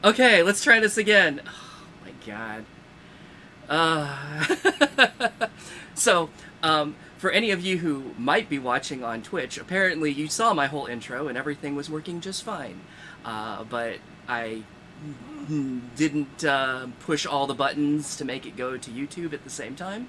Okay, let's try this again. Oh my god. So, for any of you who might be watching on Twitch, apparently you saw my whole intro and everything was working just fine. But I didn't push all the buttons to make it go to YouTube at the same time.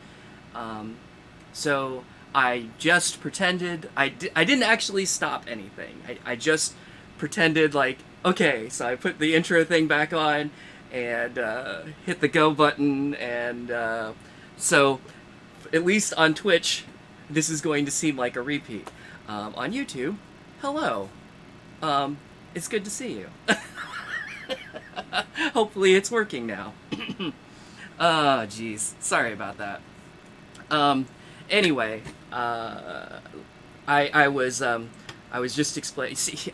So I just pretended, I didn't actually stop anything. I just pretended like, okay, so I put the intro thing back on and hit the go button, and so at least on Twitch, this is going to seem like a repeat. On YouTube, hello. It's good to see you. Hopefully it's working now. Oh, jeez. Sorry about that. Anyway, I was just explaining. See,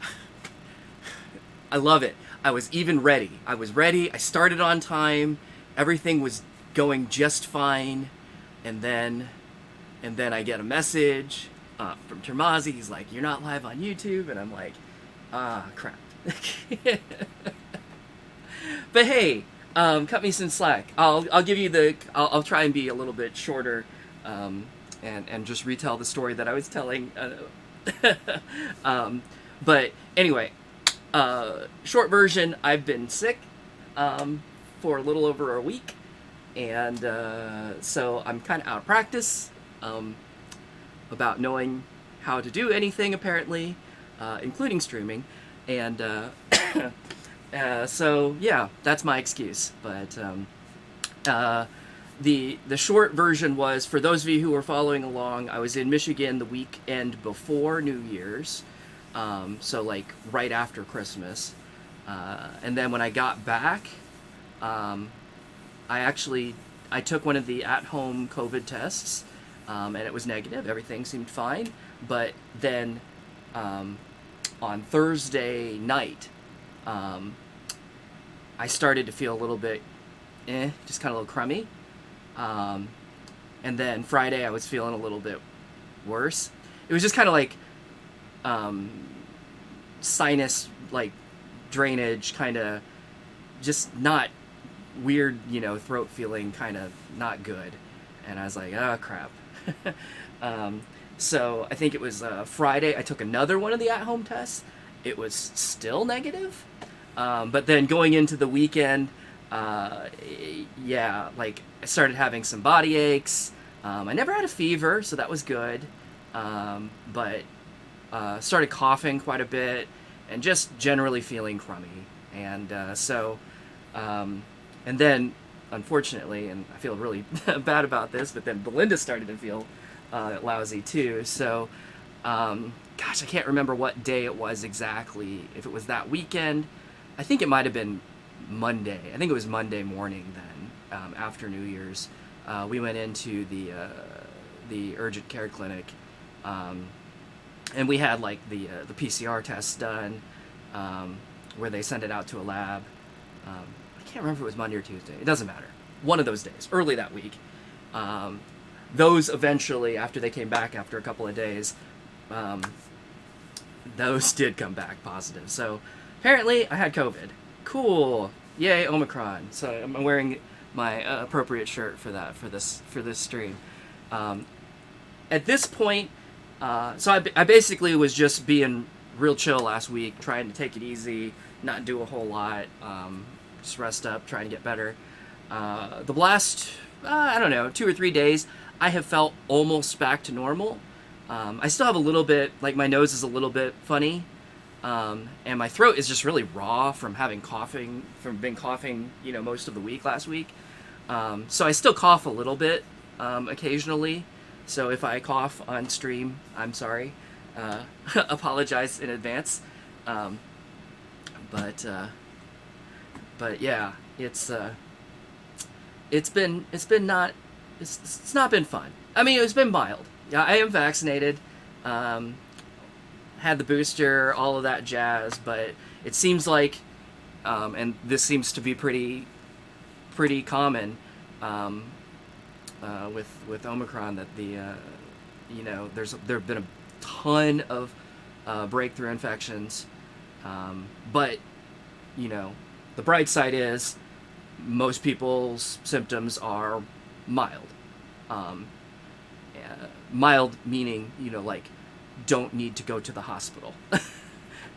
I love it. I was even ready. I was ready. I started on time. Everything was going just fine, and then I get a message from Termazi. He's like, "You're not live on YouTube," and I'm like, "Ah, crap." But hey, cut me some slack. I'll give you the. I'll try and be a little bit shorter, and just retell the story that I was telling. But anyway, short version. I've been sick for a little over a week, and so I'm kind of out of practice about knowing how to do anything apparently, including streaming, and so yeah, that's my excuse. But the short version was, for those of you who are following along, I was in Michigan the weekend before New Year's, so like right after Christmas, and then when I got back, I took one of the at-home COVID tests, and it was negative. Everything seemed fine, but then on Thursday night, I started to feel a little bit, just kind of a little crummy. And then Friday I was feeling a little bit worse. It was just kind of like sinus, like drainage, kind of just not weird, throat feeling, kind of not good. And I was like, oh crap. So I think it was Friday I took another one of the at-home tests. It was still negative. But then going into the weekend, yeah, like I started having some body aches. I never had a fever, so that was good. But started coughing quite a bit and just generally feeling crummy. And and then, unfortunately, and I feel really bad about this, but then Belinda started to feel lousy too. So, gosh, I can't remember what day it was exactly. If it was that weekend, I think it might have been Monday. I think it was Monday morning then, after New Year's. We went into the urgent care clinic, and we had like the PCR tests done, where they send it out to a lab. I can't remember if it was Monday or Tuesday. It doesn't matter. One of those days, early that week. Those eventually, after they came back after a couple of days, those did come back positive. So apparently I had COVID. Cool. Yay, Omicron. So I'm wearing my appropriate shirt for that, for this stream. At this point, so I basically was just being real chill last week, trying to take it easy, not do a whole lot, just rest up, trying to get better. The last, I don't know, 2 or 3 days, I have felt almost back to normal. I still have a little bit, like my nose is a little bit funny, and my throat is just really raw from having been coughing, most of the week last week. So I still cough a little bit, occasionally. So if I cough on stream, I'm sorry. Apologize in advance. But yeah, it's not been fun. I mean, it's been mild. Yeah, I am vaccinated, had the booster, all of that jazz, but it seems like, and this seems to be pretty common, with Omicron, that there have been a ton of breakthrough infections, but The bright side is most people's symptoms are mild. Um, Mild meaning, like, don't need to go to the hospital.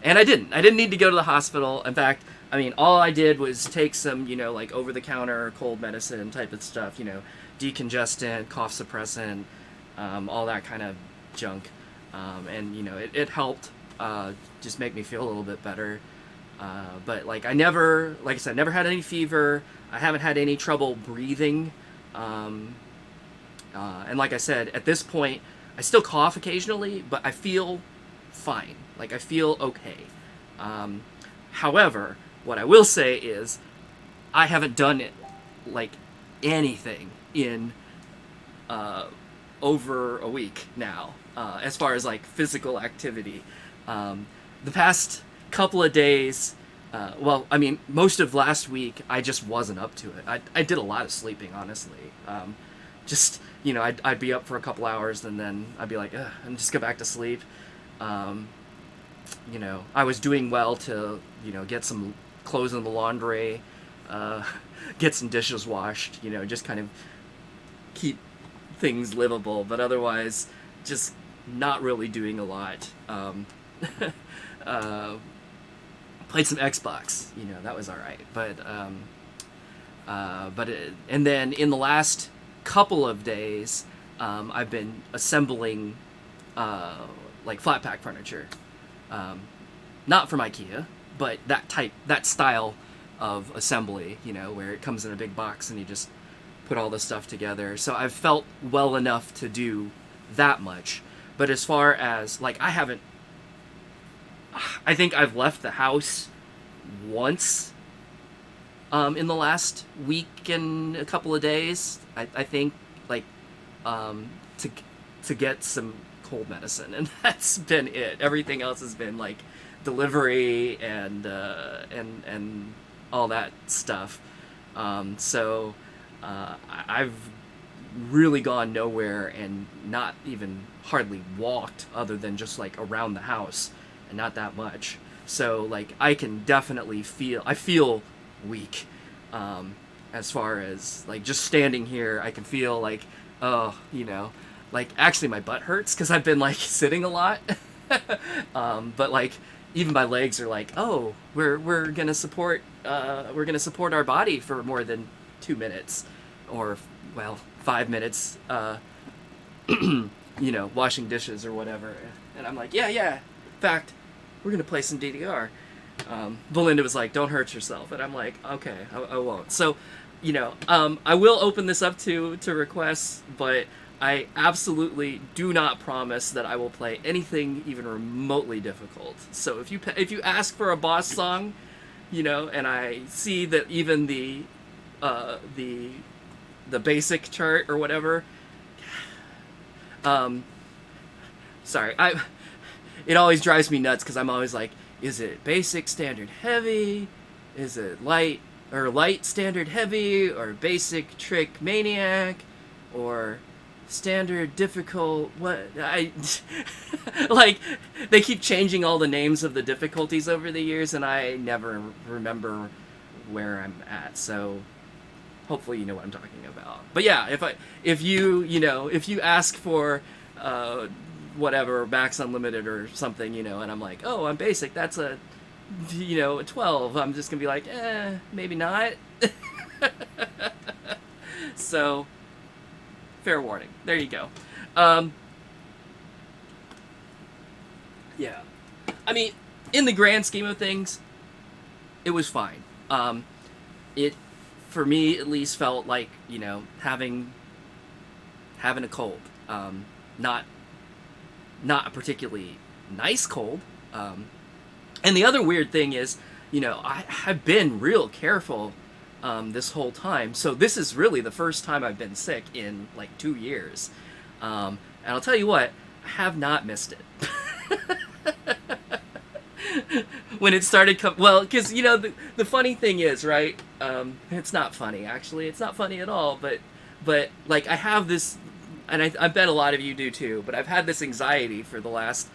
And I didn't need to go to the hospital. In fact, I mean, all I did was take some, like, over-the-counter cold medicine type of stuff, decongestant, cough suppressant, all that kind of junk. And, it helped just make me feel a little bit better. But, like, like I said, never had any fever. I haven't had any trouble breathing. And like I said, at this point, I still cough occasionally, but I feel fine. Like, I feel okay. However, what I will say is, I haven't done it, like, anything in over a week now, as far as, like, physical activity. The past couple of days, well, I mean, most of last week, I just wasn't up to it. I did a lot of sleeping, honestly. Just, I'd be up for a couple hours, and then I'd be like, ugh, and just go back to sleep. I was doing well to, get some clothes in the laundry, get some dishes washed, just kind of keep things livable, but otherwise, just not really doing a lot. Played some Xbox, that was all right. And then in the last couple of days, I've been assembling like flat pack furniture, not from IKEA, but that style of assembly, where it comes in a big box and you just put all the stuff together. So I've felt well enough to do that much. But as far as, like, I think I've left the house once in the last week and a couple of days. I think, like, to get some cold medicine, and that's been it. Everything else has been, like, delivery and all that stuff. So I've really gone nowhere and not even hardly walked other than just, like, around the house, and not that much. So, like, I can definitely feel weak. As far as, like, just standing here, I can feel like, like, actually my butt hurts because I've been, like, sitting a lot. But, like, even my legs are like, oh, we're gonna support our body for more than 2 minutes, or, well, 5 minutes, washing dishes or whatever. And I'm like, yeah, in fact, we're gonna play some DDR. Belinda was like, don't hurt yourself, and I'm like, okay, I won't. So, I will open this up to requests, but I absolutely do not promise that I will play anything even remotely difficult. So if you ask for a boss song, and I see that even the basic chart or whatever, sorry, it always drives me nuts because I'm always like, is it basic, standard, heavy? Is it light standard, heavy, or basic, trick, maniac, or standard, difficult? What like, they keep changing all the names of the difficulties over the years, and I never remember where I'm at. So hopefully you know what I'm talking about. But yeah, if you ask for whatever, Max Unlimited or something, and I'm like, oh, I'm basic, that's a 12, I'm just gonna be like, maybe not. So, fair warning. There you go. Yeah. I mean, in the grand scheme of things, it was fine. It, for me at least, felt like, having a cold. Not a particularly nice cold. And the other weird thing is, I've been real careful this whole time. So this is really the first time I've been sick in, like, 2 years. And I'll tell you what, I have not missed it. When it started well, because, the funny thing is, right, it's not funny, actually. It's not funny at all, but like, I have this, and I bet a lot of you do too, but I've had this anxiety for the last,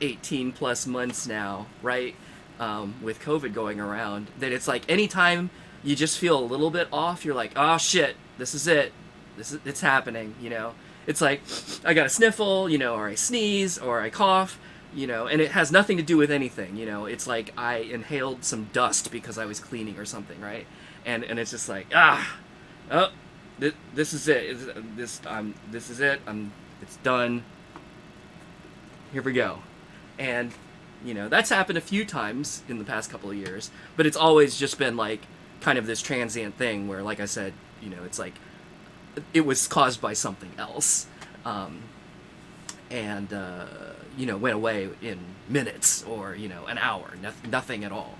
18 plus months now, right? with COVID going around, that it's like anytime you just feel a little bit off, you're like, oh shit, this is it. It's happening, you know. It's like I got a sniffle, you know, or I sneeze, or I cough, you know, and it has nothing to do with anything, you know. It's like I inhaled some dust because I was cleaning or something, right? And it's just like, this is it. This is it. It's done. Here we go. And you know, that's happened a few times in the past couple of years, but it's always just been like kind of this transient thing where, like I said, you know, it's like it was caused by something else, and you know, went away in minutes or, you know, an hour, nothing at all.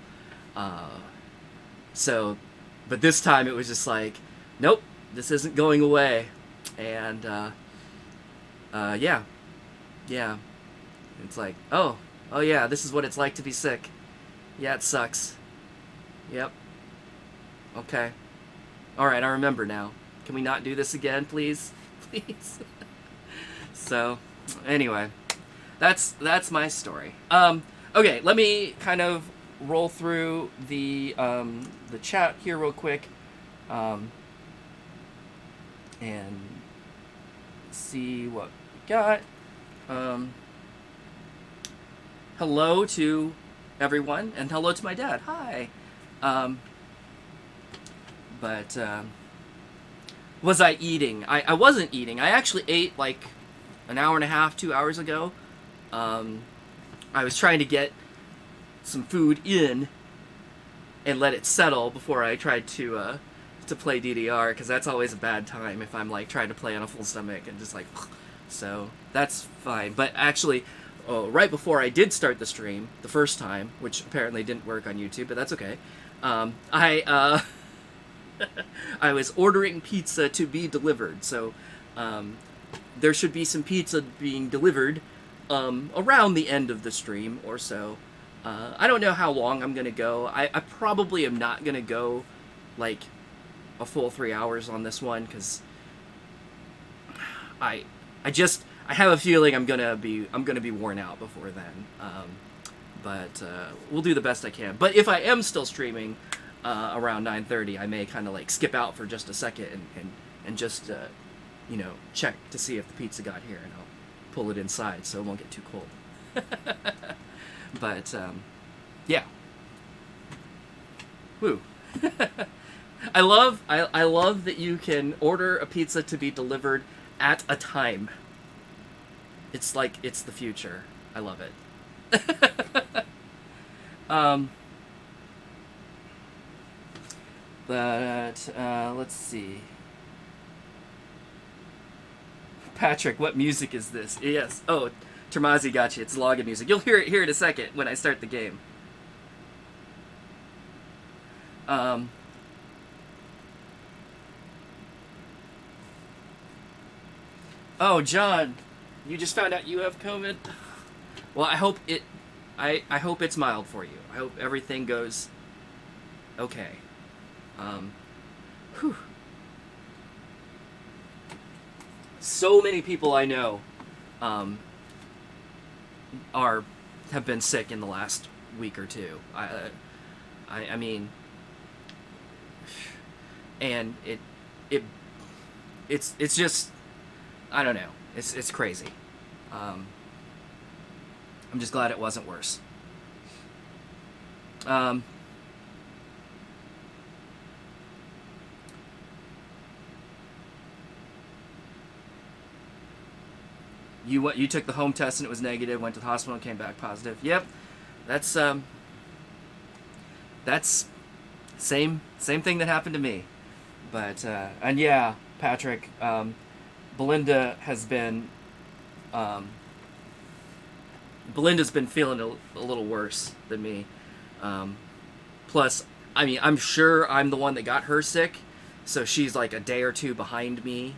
So, but this time it was just like, nope, this isn't going away, and yeah, it's like, oh yeah, this is what it's like to be sick. Yeah, it sucks. Yep. Okay. All right, I remember now. Can we not do this again, please? Please. So, anyway, that's my story. Okay, let me kind of roll through the chat here real quick, and see what we got. Hello to everyone, and hello to my dad. Hi. But was I eating? I wasn't eating. I actually ate like an hour and a half, 2 hours ago. I was trying to get some food in and let it settle before I tried to play DDR, because that's always a bad time if I'm like trying to play on a full stomach and just like, so that's fine. But actually, right before I did start the stream the first time, which apparently didn't work on YouTube, but that's okay. I was ordering pizza to be delivered, so there should be some pizza being delivered around the end of the stream or so. I don't know how long I'm gonna go. I probably am not gonna go like a full 3 hours on this one, because I have a feeling I'm gonna be worn out before then. But we'll do the best I can. But if I am still streaming around 9:30, I may kind of like skip out for just a second and just you know, check to see if the pizza got here, and I'll pull it inside so it won't get too cold. But yeah, woo. I love that you can order a pizza to be delivered at a time. It's like it's the future. I love it. But let's see. Patrick, what music is this? Yes. Oh, Termazi got you. It's login music. You'll hear it here in a second when I start the game. Oh, John, you just found out you have COVID? Well, I hope it's mild for you. I hope everything goes okay. Whew. So many people I know have been sick in the last week or two. I mean, and it's just, I don't know. It's crazy. I'm just glad it wasn't worse. You took the home test and it was negative. Went to the hospital and came back positive. Yep, that's same thing that happened to me. But and yeah, Patrick, Belinda has been Belinda's been feeling a little worse than me. Plus, I mean, I'm sure I'm the one that got her sick, so she's like a day or two behind me,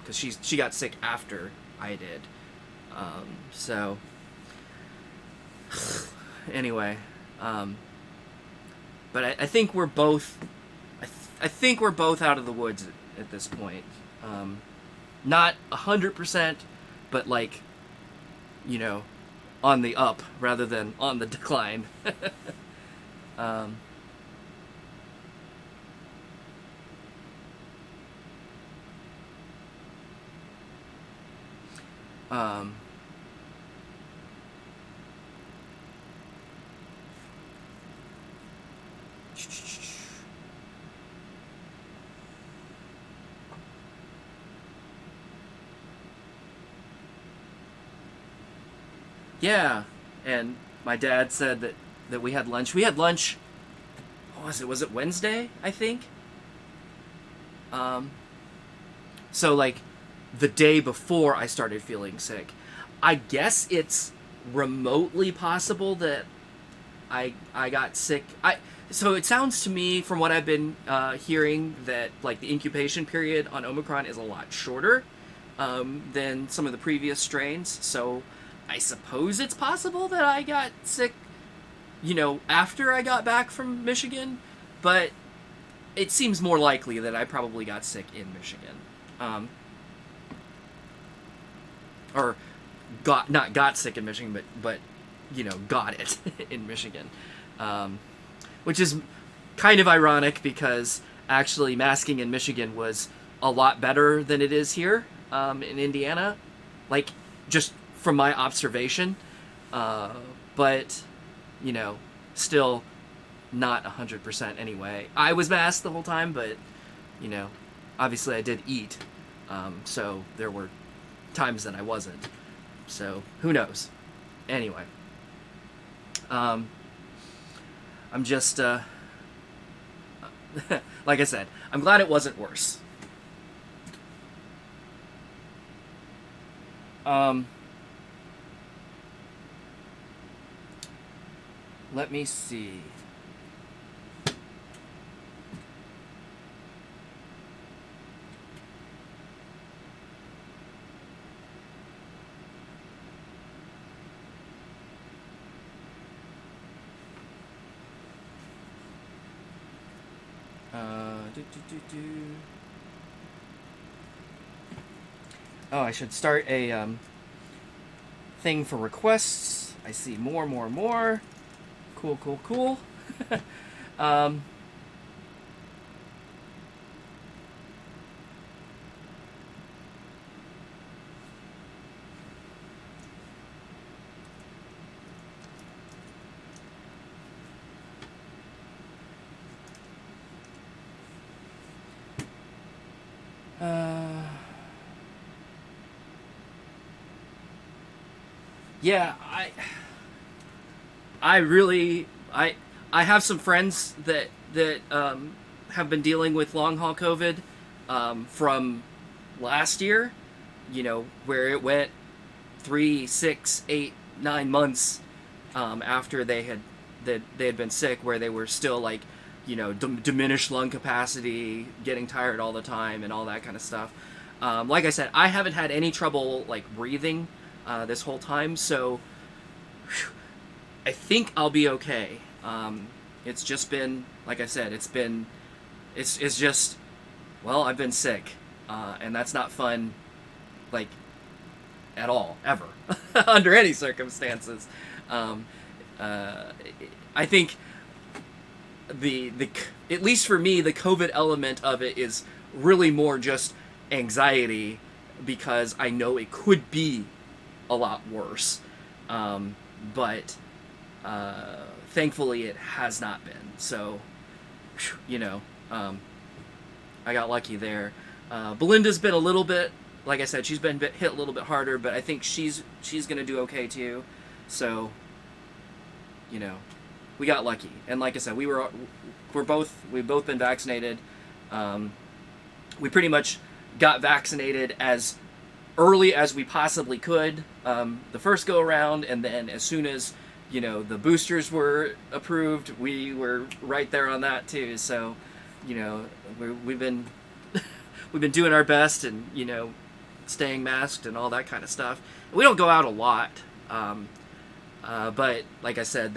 because she got sick after I did. So anyway, but I think we're both I think we're both out of the woods at this point. Not 100%, but like, you know, on the up rather than on the decline. Um, um, yeah, and my dad said that we had lunch. We had lunch. What was it? Was it Wednesday? I think. Um, so like the day before I started feeling sick. I guess it's remotely possible that I got sick. So it sounds to me from what I've been hearing that like the incubation period on Omicron is a lot shorter than some of the previous strains. So I suppose it's possible that I got sick, after I got back from Michigan, but it seems more likely that I probably got sick in Michigan, or not got sick in Michigan, but got it in Michigan, which is kind of ironic because actually masking in Michigan was a lot better than it is here in Indiana, like just from my observation, but still not 100% anyway. I was masked the whole time, but obviously I did eat, so there were times that I wasn't. So who knows? Anyway, I'm just like I said, I'm glad it wasn't worse. Let me see. Oh, I should start a thing for requests. I see more. Cool. um, yeah, I really I have some friends that have been dealing with long haul COVID from last year, where it went 3, 6, 8, 9 months after they had been sick, where they were still like diminished lung capacity, getting tired all the time, and all that kind of stuff. Like I said, I haven't had any trouble like breathing this whole time, so I think I'll be okay. It's just been, like I said, it's just, well, I've been sick, and that's not fun, like, at all, ever, under any circumstances. I think the at least for me, the COVID element of it is really more just anxiety, because I know it could be a lot worse, but thankfully it has not been. So, I got lucky there. Belinda's been a little bit, like I said, she's been hit a little bit harder, but I think she's gonna do okay too. So, we got lucky, and like I said, we've both been vaccinated. We pretty much got vaccinated as early as we possibly could the first go around, and then as soon as the boosters were approved, we were right there on that too. So we've been we've been doing our best, and staying masked and all that kind of stuff. We don't go out a lot, but like I said,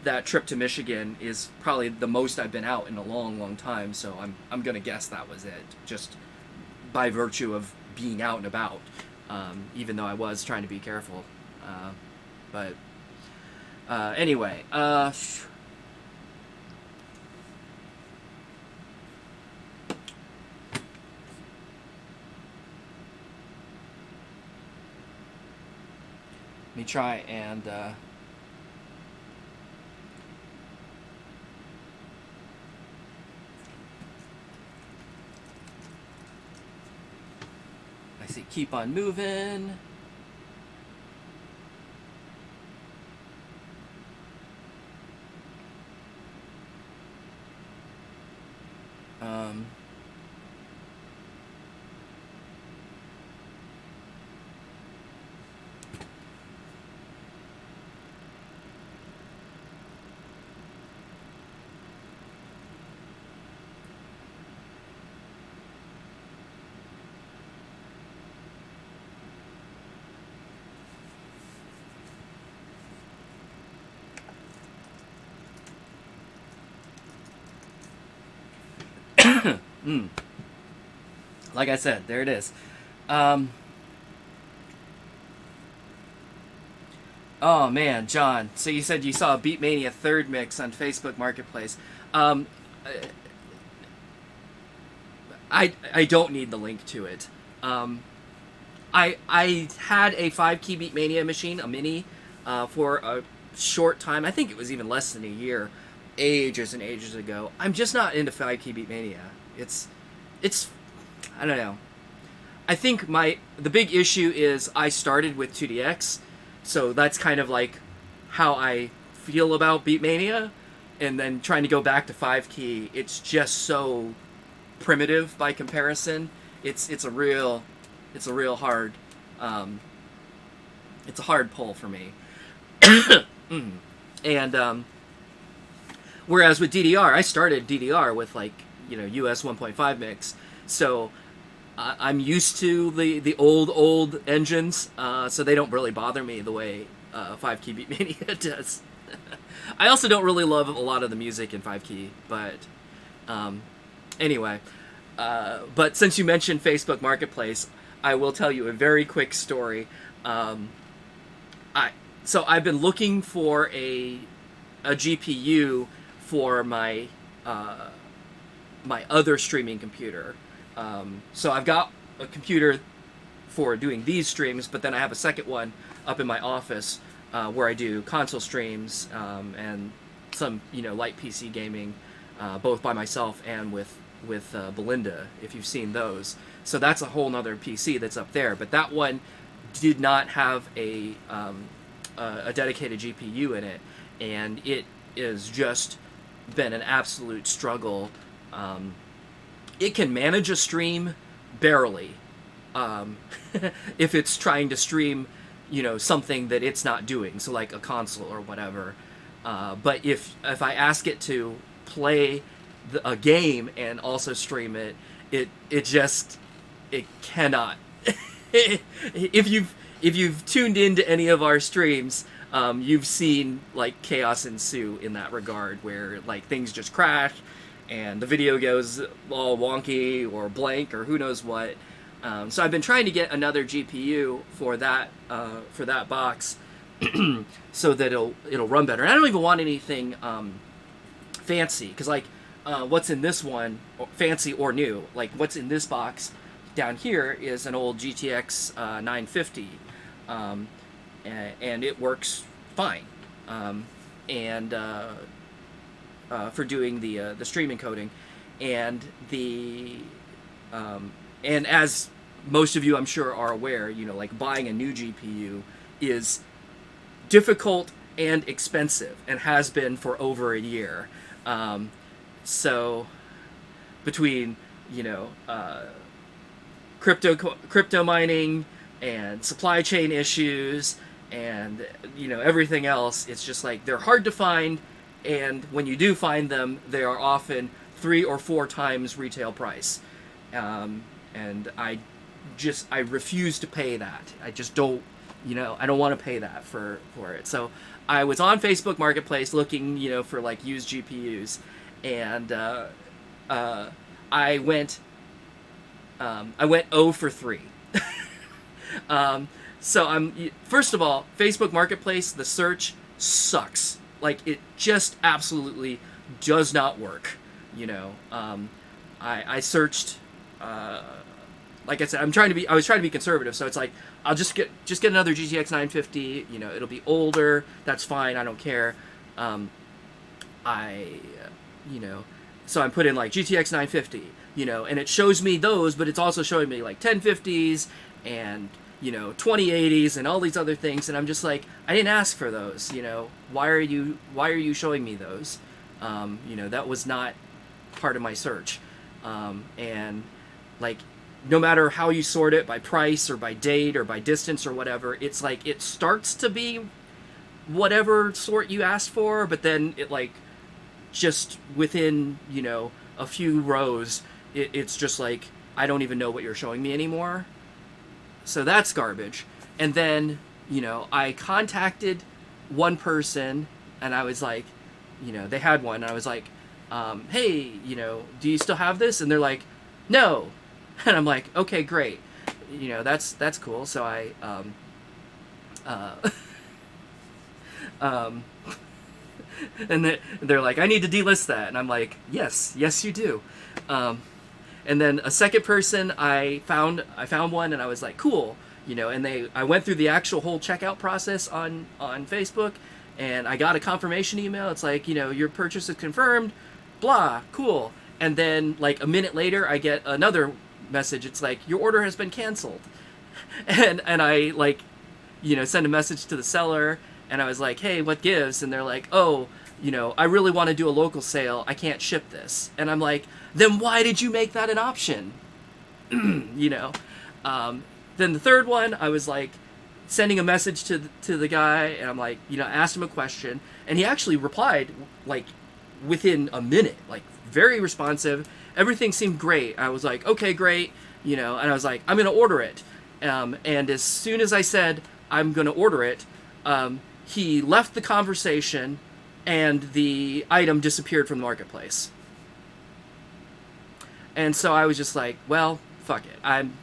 that trip to Michigan is probably the most I've been out in a long time. So I'm gonna guess that was it, just by virtue of being out and about, even though I was trying to be careful. But anyway, Let me try and I see keep on moving. Um, like I said, there it is. Um, oh man, John. So you said you saw a Beatmania third mix on Facebook Marketplace. Um, I don't need the link to it. Um, I had a 5-key Beatmania machine, a mini, for a short time. I think it was even less than a year, ages and ages ago. I'm just not into 5-key Beatmania. It's I don't know. I think the big issue is I started with 2DX, so that's kind of like how I feel about Beatmania, and then trying to go back to 5-key, it's just so primitive by comparison. It's a real hard it's a hard pull for me. And whereas with DDR, I started DDR with like US 1.5 mix, so I'm used to the old engines, so they don't really bother me the way 5-key Beatmania does. I also don't really love a lot of the music in 5-key, but anyway. But since you mentioned Facebook Marketplace, I will tell you a very quick story. So I've been looking for a GPU for my my other streaming computer. So I've got a computer for doing these streams, but then I have a second one up in my office where I do console streams and some light PC gaming, both by myself and with Belinda, if you've seen those. So that's a whole nother PC that's up there, but that one did not have a dedicated GPU in it, and it is just been an absolute struggle. It can manage a stream barely, if it's trying to stream something that it's not doing, so like a console or whatever. But if I ask it to play a game and also stream it, it cannot. If you've tuned into any of our streams, you've seen like chaos ensue in that regard, where like things just crash and the video goes all wonky or blank or who knows what. So I've been trying to get another GPU for that box so that it'll run better. And I don't even want anything fancy, because like what's in this one, fancy or new, like what's in this box down here is an old GTX 950, and it works fine, and for doing the stream encoding, and and as most of you I'm sure are aware, like buying a new GPU is difficult and expensive, and has been for over a year. So between crypto mining and supply chain issues and everything else, it's just like they're hard to find, and when you do find them, they are often 3 or 4 times retail price, and I refuse to pay that. I just don't I don't want to pay that for it. So I was on Facebook Marketplace looking for like used GPUs, and I went 0 for 3. So first of all, Facebook Marketplace, the search sucks. Like, it just absolutely does not work. I searched like I said, I was trying to be conservative, so it's like I'll just get another GTX 950. You know, it'll be older. That's fine. I don't care. I, you know, so I'm putting like GTX 950. You know, and it shows me those, but it's also showing me like 1050s and, you know, 2080s and all these other things, and I'm just like, I didn't ask for those. You know, why are you showing me those? You know, that was not part of my search. And like, no matter how you sort it, by price or by date or by distance or whatever, it's like it starts to be whatever sort you asked for, but then it like just within, you know, a few rows, it's just like, I don't even know what you're showing me anymore. So that's garbage. And then, you know, I contacted one person and I was like, you know, they had one, and I was like, hey, you know, do you still have this? And they're like, no. And I'm like, okay, great. You know, that's cool. So I, and they're like, I need to delist that. And I'm like, yes, you do. And then a second person, I found one, and I was like, cool. You know, and I went through the actual whole checkout process on Facebook, and I got a confirmation email. It's like, you know, your purchase is confirmed, blah, cool. And then like a minute later, I get another message. It's like, your order has been canceled. And I like, you know, send a message to the seller, and I was like, hey, what gives? And they're like, oh, you know, I really want to do a local sale. I can't ship this. And I'm like, then why did you make that an option? You know? Then the third one, I was like sending a message to the guy, and I'm like, you know, asked him a question, and he actually replied like within a minute, like very responsive. Everything seemed great. I was like, okay, great. You know, and I was like, I'm going to order it. And as soon as I said, I'm going to order it, he left the conversation, and the item disappeared from the marketplace. And so I was just like, well, fuck it. I'm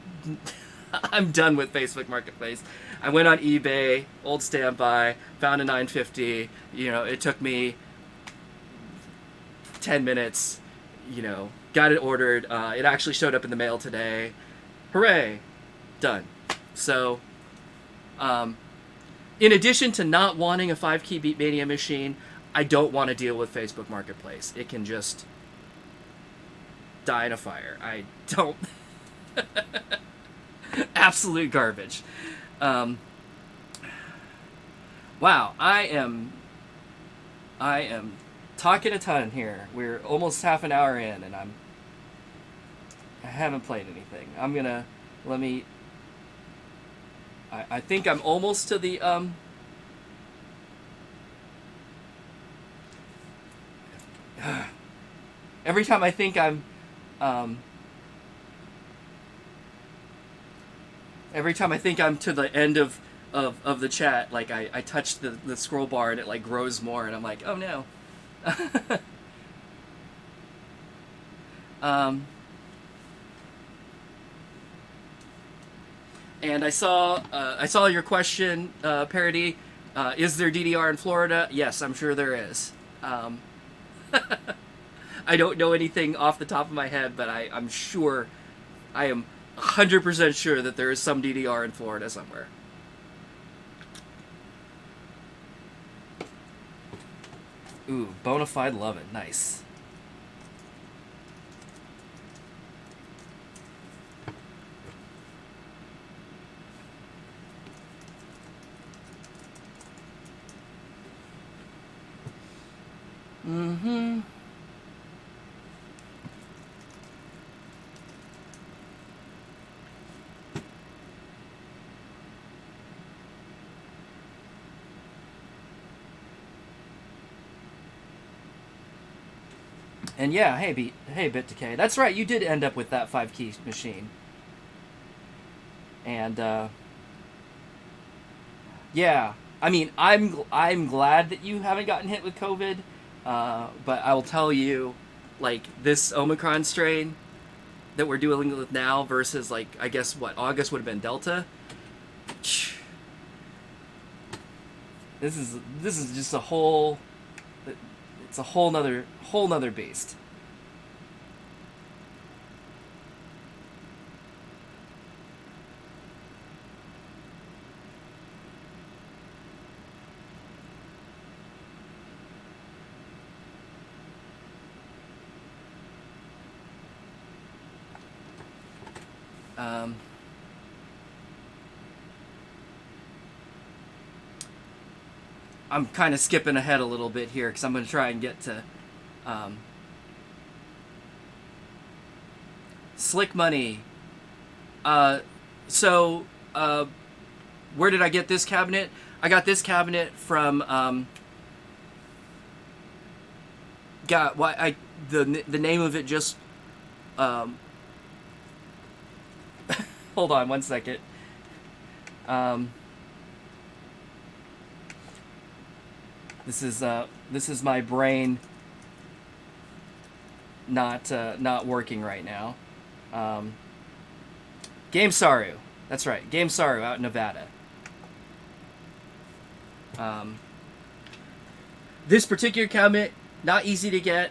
done with Facebook Marketplace. I went on eBay, old standby, found a 950. You know, it took me 10 minutes, you know, got it ordered. It actually showed up in the mail today. Hooray. Done. So, in addition to not wanting a 5-key Beatmania machine, I don't want to deal with Facebook Marketplace. It can just die in a fire. I don't... Absolute garbage. Wow, I am talking a ton here. We're almost half an hour in, and I haven't played anything. I think I'm almost to the every time I think I'm to the end of the chat, like I touch the scroll bar and it like grows more, and I'm like, oh no. And I saw your question, Parody. Is there DDR in Florida? Yes, I'm sure there is. I don't know anything off the top of my head, but I'm sure, I am 100% sure that there is some DDR in Florida somewhere. Ooh, Bonafied Lovin, nice. Mm-hmm. And yeah, hey Bit Decay. That's right, you did end up with that 5-key machine. And yeah, I mean, I'm glad that you haven't gotten hit with COVID. But I will tell you, like, this Omicron strain that we're dealing with now versus, like, I guess what August would have been Delta. This is just a whole. It's a whole nother beast. Um, I'm kind of skipping ahead a little bit here because I'm going to try and get to Slick Money. So where did I get this cabinet? I got this cabinet from the name of it just hold on one second. This is my brain not working right now. Game Saru. That's right. Game Saru out in Nevada. This particular cabinet, not easy to get.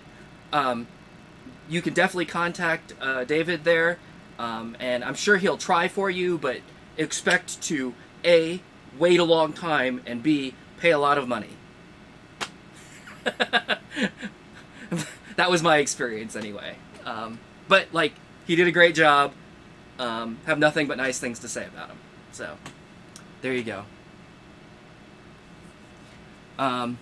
You can definitely contact David there, and I'm sure he'll try for you, but expect to A, wait a long time, and B, pay a lot of money. That was my experience anyway. But, like, he did a great job. Have nothing but nice things to say about him. So, there you go. And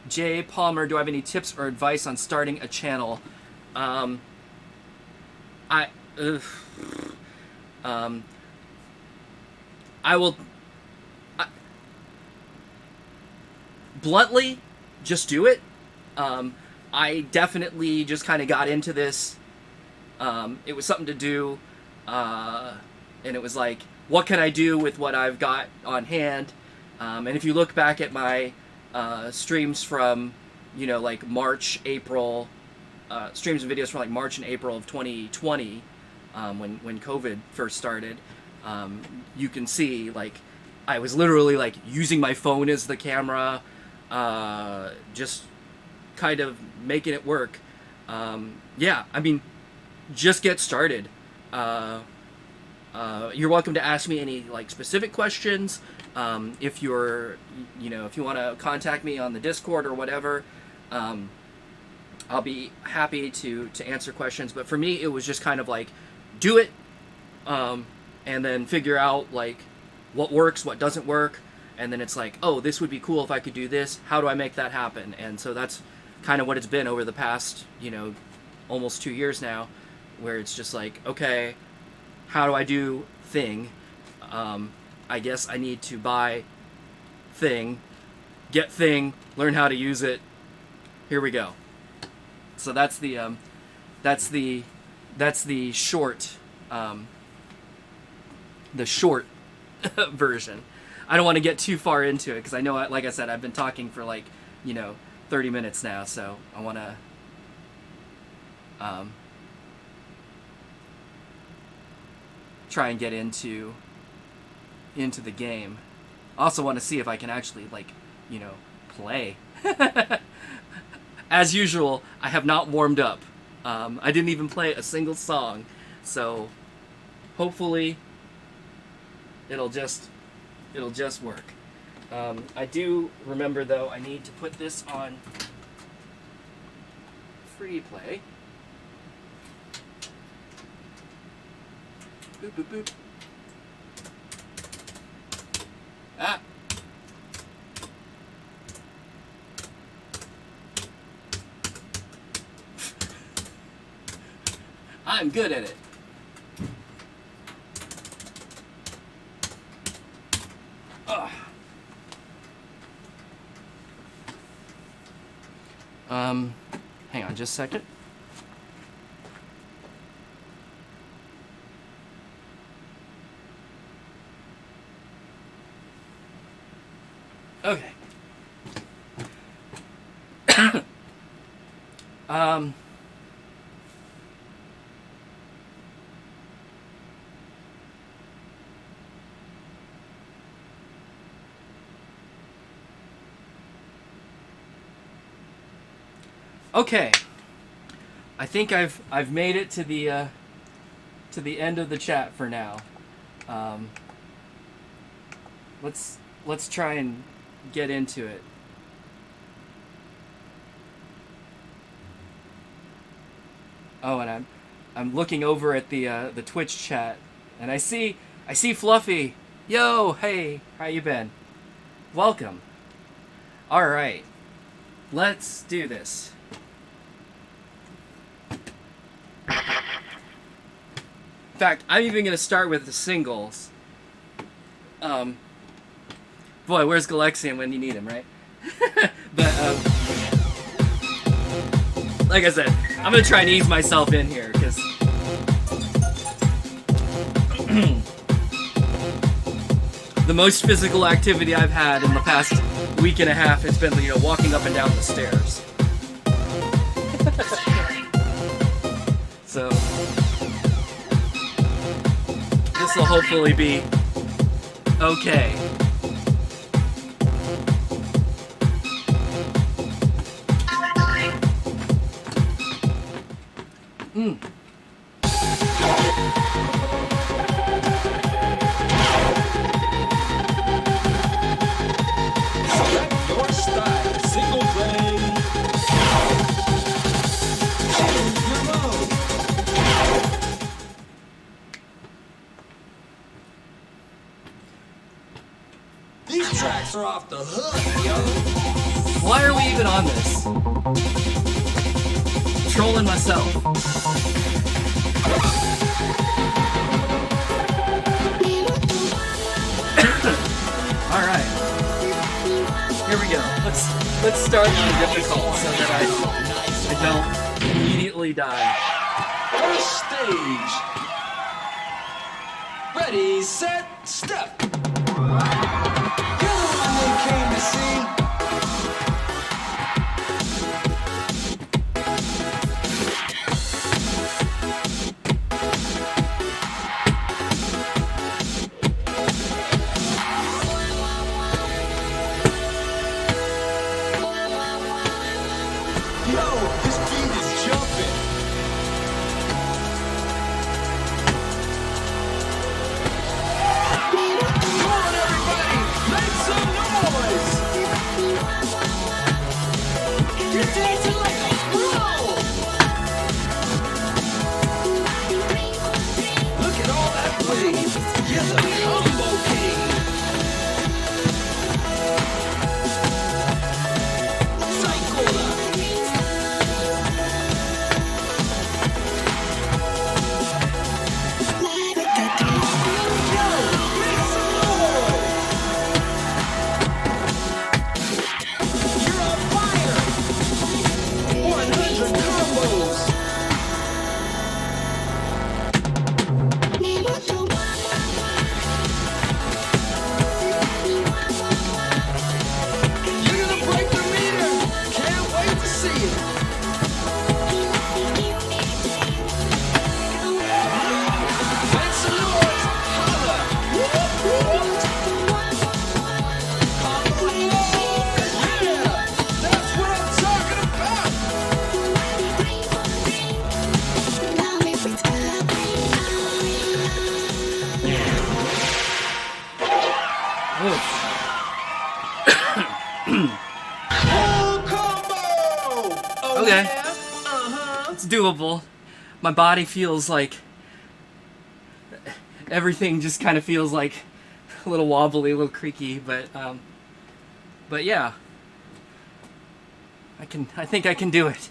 Jay Palmer, do I have any tips or advice on starting a channel? I will bluntly just do it. I definitely just kind of got into this. It was something to do, and it was like, what can I do with what I've got on hand? And if you look back at my streams from, like March, April, streams and videos from like March and April of 2020, when COVID first started, you can see like I was literally like using my phone as the camera, just kind of making it work. Yeah, I mean, just get started. You're welcome to ask me any like specific questions. If you're, if you want to contact me on the Discord or whatever, I'll be happy to answer questions. But for me, it was just kind of like, do it, and then figure out like what works, what doesn't work, and then it's like, oh, this would be cool if I could do this. How do I make that happen? And so that's kind of what it's been over the past, almost 2 years now, where it's just like, okay, how do I do thing? I guess I need to buy thing, get thing, learn how to use it. Here we go. So that's the short version. I don't want to get too far into it because I know, like I said, I've been talking for like 30 minutes now, so I want to try and get into the game. I also want to see if I can actually play. As usual, I have not warmed up. I didn't even play a single song, so hopefully it'll just work. I do remember though I need to put this on free play. Boop boop boop. Ah. I'm good at it. Ugh. Hang on just a second. Okay. Okay. I think I've made it to the end of the chat for now. Let's try and get into it. Oh, and I'm looking over at the Twitch chat, and I see Fluffy. Yo, hey, how you been? Welcome. All right, let's do this. In fact, I'm even gonna start with the singles. Boy, where's Galexian when you need him, right? But like I said, I'm gonna try and ease myself in here because the most physical activity I've had in the past week and a half has been, you know, walking up and down the stairs. So this will hopefully be okay. Are off the hook, yo. Why are we even on this? Trolling myself. All right. Here we go. Let's start with the difficult so that I don't immediately die. First stage. Ready, set, step. Came to see. Yo, this beat is jumping. Come on, everybody, make some noise. You're dancing like a pro. Look at all that bling. You're the combo king. Psychola. Yo, make some noise. You're on fire. 100 combos. You're gonna break the meter. Can't wait to see it. Make some noise. Holla. Whoop, whoop. Combo. Yeah, that's what I'm talking about. Oof. Full combo. Oh, Okay. yeah? Uh-huh. It's doable. My body feels like everything just kind of feels like a little wobbly, a little creaky, but yeah. I think I can do it.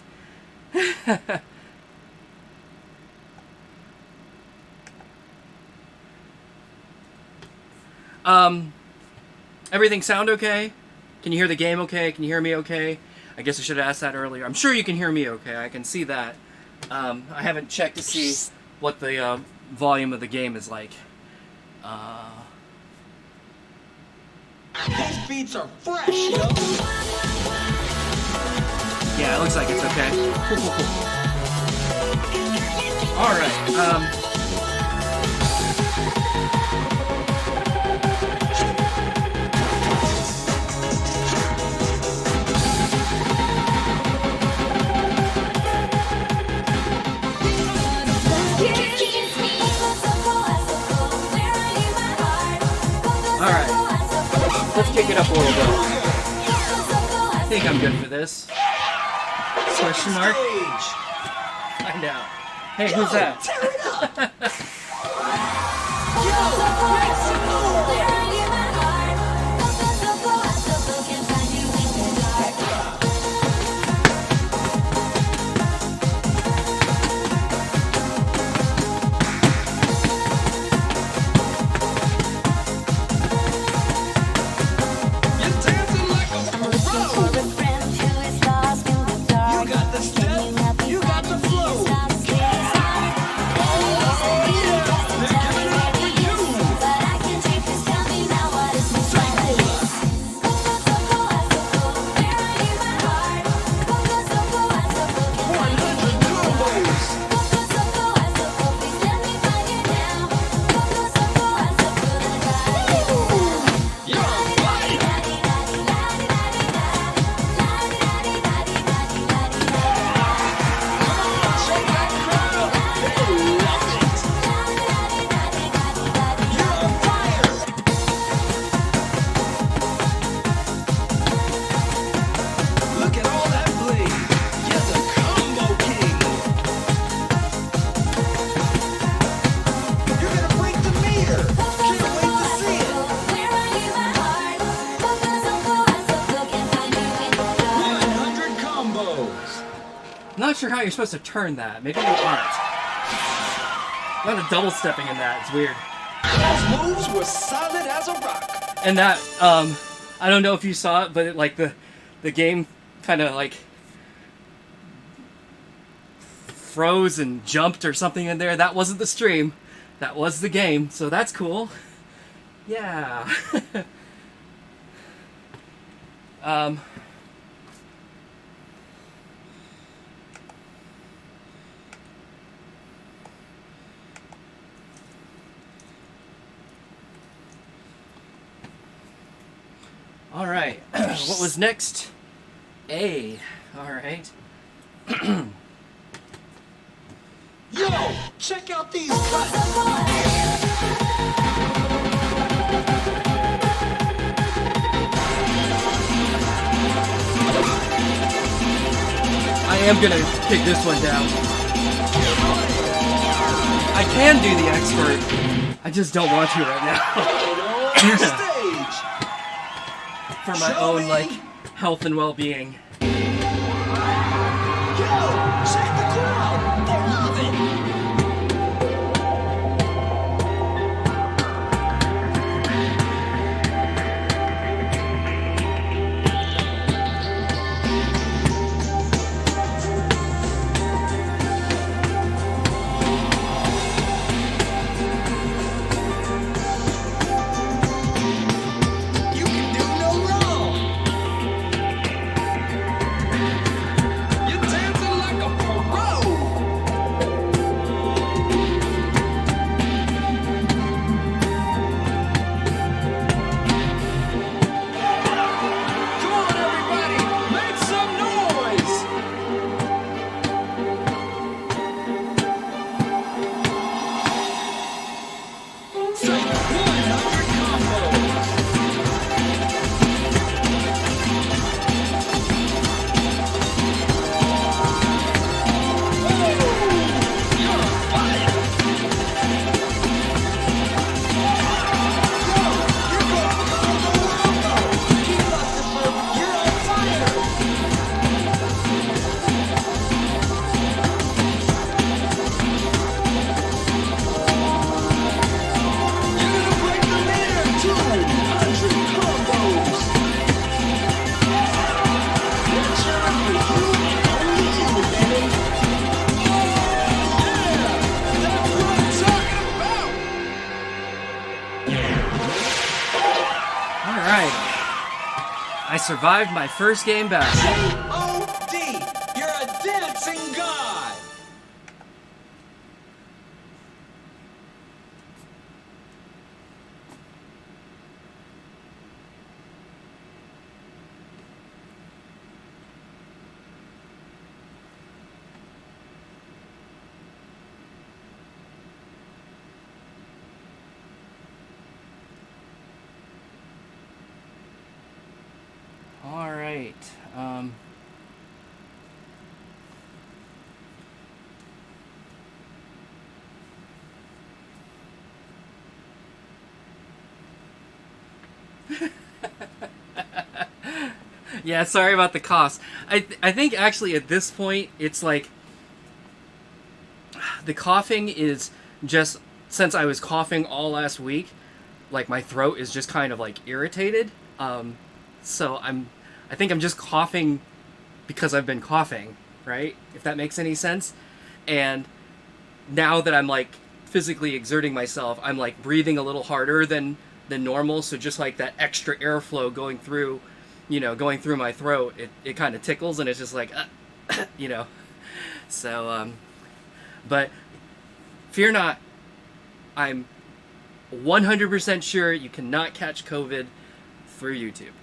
Everything sound okay? Can you hear the game okay? Can you hear me okay? I guess I should have asked that earlier. I'm sure you can hear me okay. I can see that. I haven't checked to see what the volume of the game is like. These beats are fresh, yo. Yeah, it looks like it's okay. Cool. All right. Let's kick it up a little bit. I think I'm good for this. Question mark? I know. Hey, who's that? Tear it up! Yo, make some noise! You're dancing like a pro! You got the step, you got the flow. Look at all that bling. You're the combo king. You're gonna break the meter. Can't wait to see it. 100 combos. Not sure how you're supposed to turn that. Maybe you aren't. A lot of double stepping in that. It's weird. Those moves were solid as a rock. And that, I don't know if you saw it, but it, like the game kind of like froze and jumped or something in there. That wasn't the stream. That was the game. So that's cool. Yeah. All right. What was next? A. All right. Yo, check out these cuts. I am gonna kick this one down. I can do the expert. I just don't want to right now. On stage. For my own like health and well-being. Yo, check the crowd. They love it. You can do no wrong. You're dancing like a pro. Come on, everybody, make some noise. Say 100 combos. You're on fire. You're going around the world. Keep up the flow. You're on fire. You're gonna break the meter. 200 combos. We're cheering for you and only you, baby. Yeah, that's what I'm talking about. All right. I survived my first game back. G.O.D. You're a dancing god. All right. Yeah, sorry about the coughs. I think actually at this point it's like the coughing is just since I was coughing all last week, like my throat is just kind of like irritated. So I think I'm just coughing because I've been coughing, right? If that makes any sense. And now that I'm like physically exerting myself, I'm like breathing a little harder than normal. So just like that extra airflow going through, going through my throat, it kind of tickles and it's just like, So, but fear not, I'm 100% sure you cannot catch COVID through YouTube.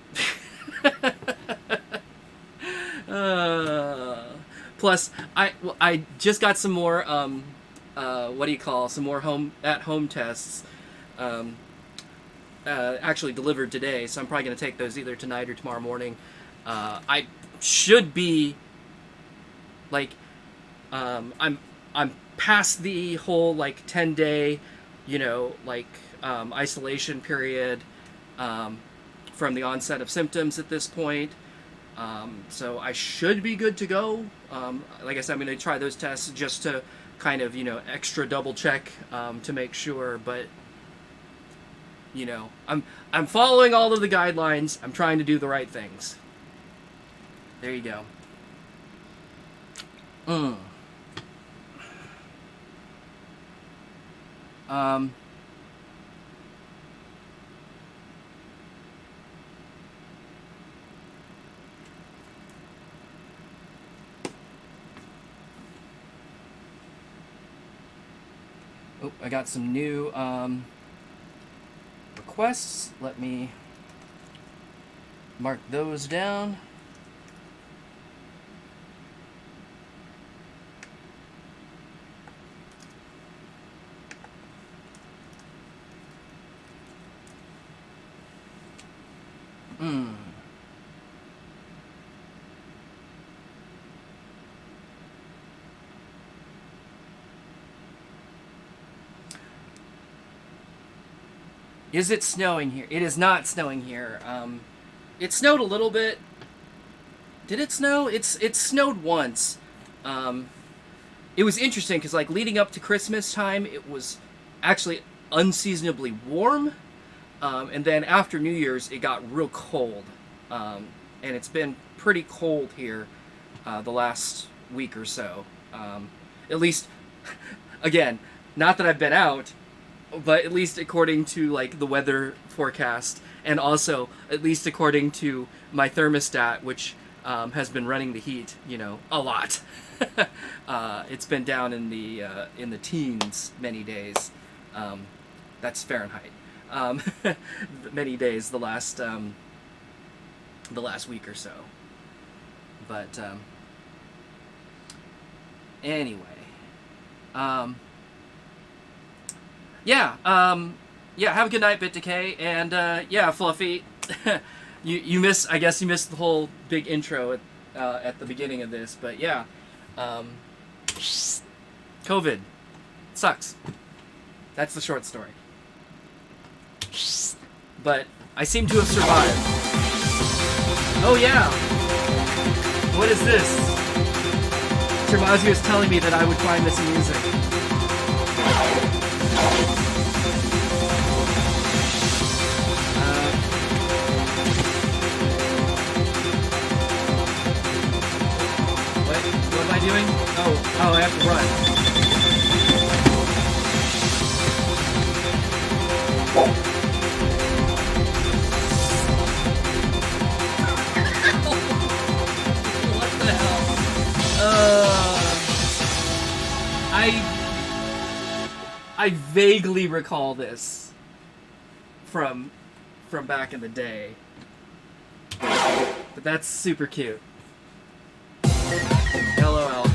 Plus, I just got some more some more at-home tests. Actually delivered today, so I'm probably gonna take those either tonight or tomorrow morning. I should be like, I'm past the whole like 10-day, isolation period from the onset of symptoms at this point. So I should be good to go. Like I said, I'm going to try those tests just to kind of, extra double check to make sure. But, I'm following all of the guidelines. I'm trying to do the right things. There you go. Oh, I got some new requests. Let me mark those down. Is it snowing here? It is not snowing here. It snowed a little bit. Did it snow? It snowed once. It was interesting because like leading up to Christmas time, it was actually unseasonably warm. And then after New Year's, it got real cold. And it's been pretty cold here the last week or so. At least, again, not that I've been out, but at least according to like the weather forecast, and also at least according to my thermostat, which has been running the heat, a lot. It's been down in the teens many days. That's Fahrenheit. Many days the last week or so. But anyway, have a good night, Bit Decay, and Fluffy. you miss. I guess you missed the whole big intro at the beginning of this, but yeah, COVID sucks. That's the short story. But I seem to have survived. Oh yeah. What is this? Termazio is telling me that I would find this amusing. What am I doing? Oh, I have to run. What the hell? I vaguely recall this from back in the day, but that's super cute. LOL.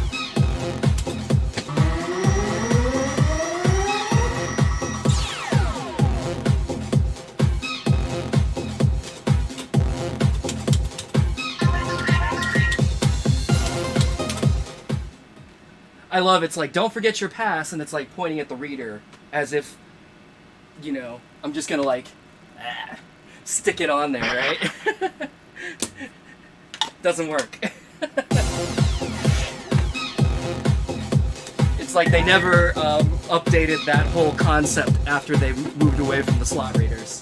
I love it's like, don't forget your pass, and it's like pointing at the reader as if, I'm just gonna like, stick it on there, right? Doesn't work. It's like they never updated that whole concept after they moved away from the slot readers.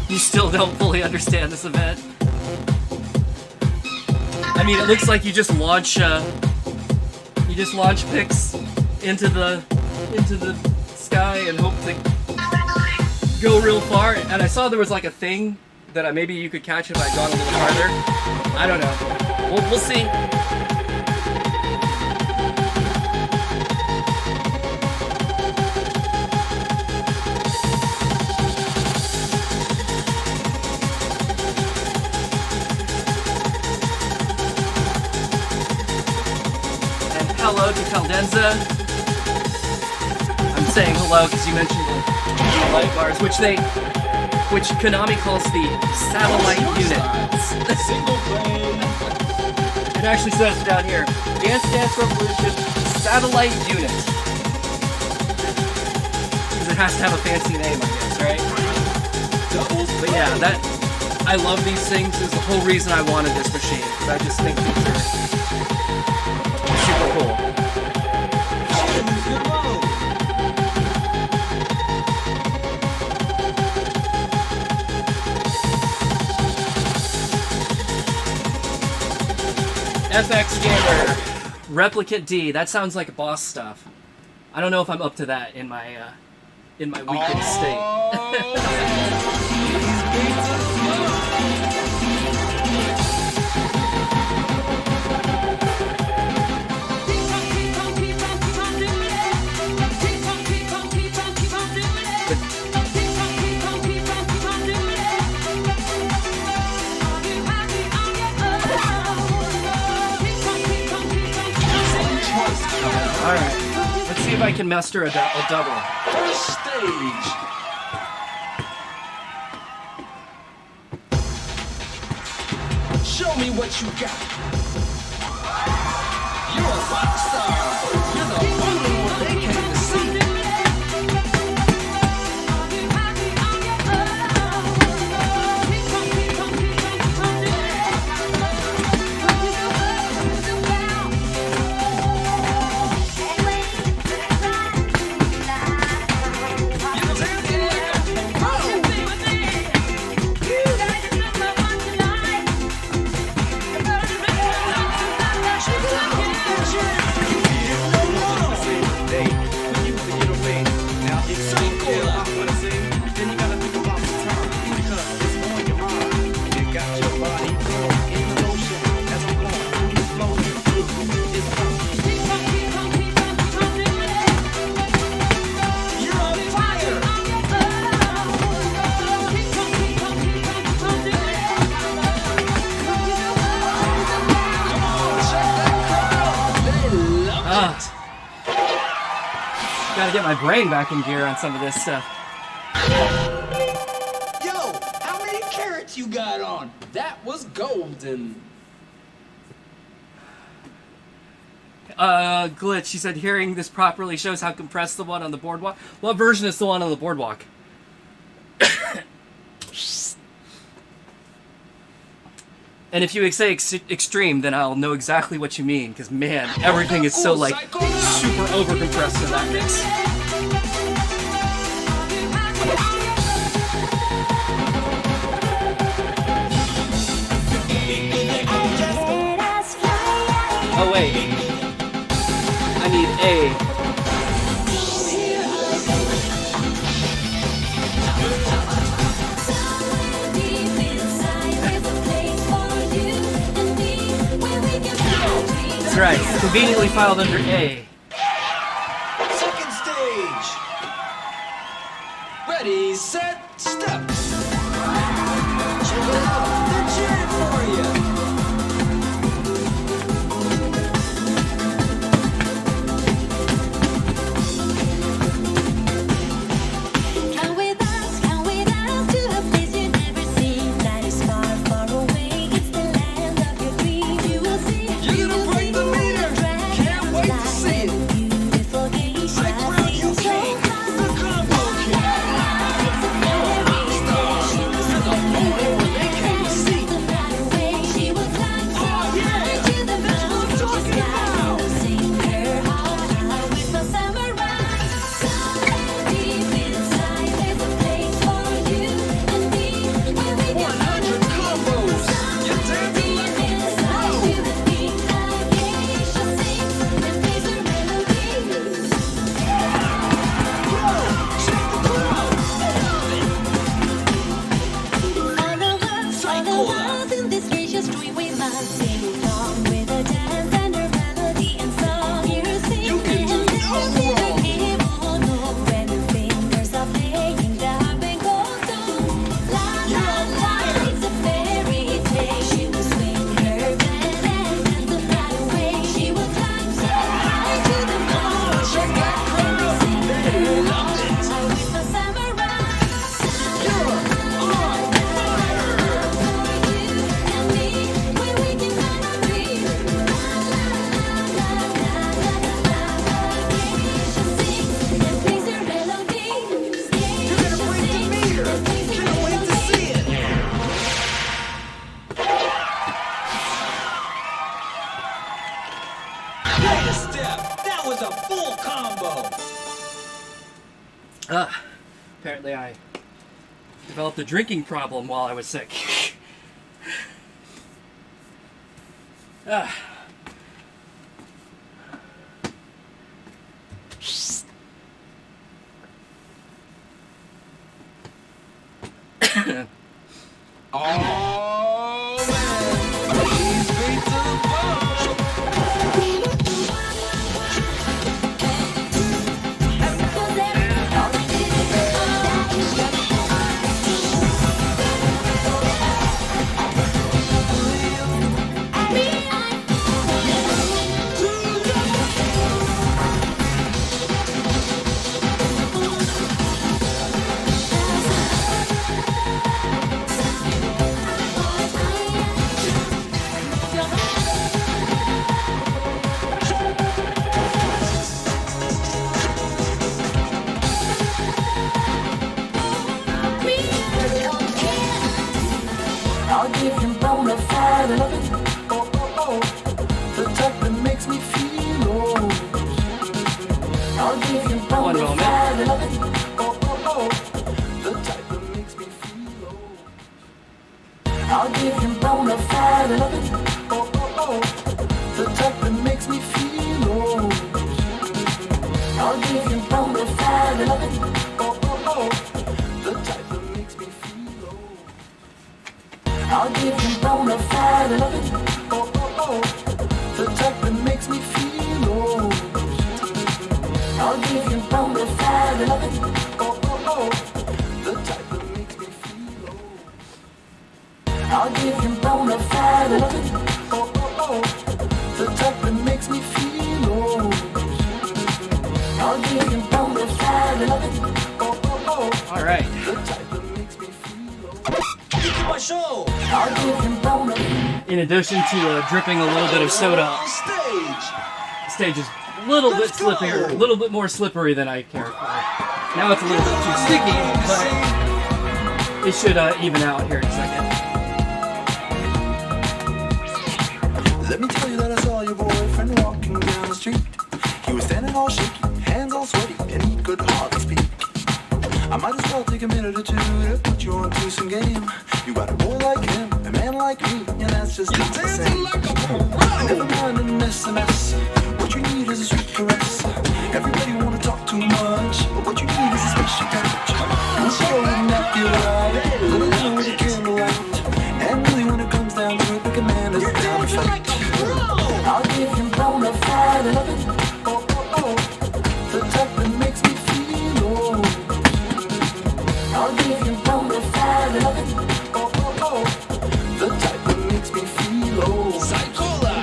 You still don't fully understand this event? I mean, it looks like you just launch picks into the sky and hope to go real far. And I saw there was like a thing that maybe you could catch if I'd gone a little farther. I don't know. We'll see. Hello to Caldenza. I'm saying hello because you mentioned the light bars, which Konami calls the satellite unit. It actually says it down here, Dance Dance Revolution satellite unit. Because it has to have a fancy name, I guess, right? But yeah, I love these things. Is the whole reason I wanted this machine. Because I just think these are super cool. FX Gamer, Replicant D. That sounds like boss stuff. I don't know if I'm up to that in my weakened state. Alright, let's see if I can master a double. First stage. Show me what you got. You're a rock star. You're the only one they came to see. Gotta get my brain back in gear on some of this stuff. Yo, how many carrots you got on? That was golden. Glitch, she said hearing this properly shows how compressed the one on the boardwalk. What version is the one on the boardwalk? And if you say extreme, then I'll know exactly what you mean, because man, everything is so like super overcompressed in that mix. Oh wait, I need A. That's right, conveniently filed under A. Second stage. Ready, set, step. Check it out, they're cheering for you. Sing along with a dance and a melody and song. You sing You can do no wrong. when the fingers are playing the harp goes on. La la la, it's a fairy tale. She will swing her band and dance the night away. She will climb so high to the moon. Check that crowd. They love it. With the samurai. You're on fire. And me, where we can find our dream. She sings and plays her melody. You better bring the meter. Can't wait to see it. Wait a step. That was a full combo. Apparently I developed a drinking problem while I was sick. Ah. Oh man, he's great to the bone. I'll give him Bonafied Lovin, oh oh oh, the type that makes me feel old. I'll give him One moment. Bonafied Lovin, oh oh oh, the type that makes me feel old. I'll give him Bonafied Lovin, oh oh oh, the type that makes me feel old. I'll give him Bonafied Lovin, oh oh oh, the type that makes me feel old. I'll give him Bonafied Lovin, oh oh oh, the type that makes me feel old. I'll give him Bonafied Lovin, oh oh oh, the type that makes me feel old. I'll give him Bonafied Lovin, oh oh oh, the type that makes me feel old. I'll give him Bonafied Lovin, oh oh oh, All right. the type that makes me feel old. Get to my show. I'll give him Bonafied. In addition to dripping a little bit of soda, On stage. the stage is a little bit Let's go. slippier, a little bit more slippery than I cared for. Now it's a little bit too sticky, but it should even out here in a second. Let me tell you that I saw your boyfriend walking down the street. He was standing all shaky, hands all sweaty, and he could hardly speak. I might as well take a minute or two to put you onto some game. You got a boy like him, a man like me, and that's just not the Dancing same. like a pro. Never mind an SMS. What you need is a sweet caress. Everybody wanna talk too much, but what you need is a special touch. I'm sure wouldn't that feel right? Little man with a candlelight. And really when it comes down to it, pick a man is down to Dancing like fight. a pro. I'll give him Bonafied Lovin, oh oh oh, the type that makes me feel old. I'll give him Bonafied Lovin, oh oh oh, the type that makes me feel old. Psychola.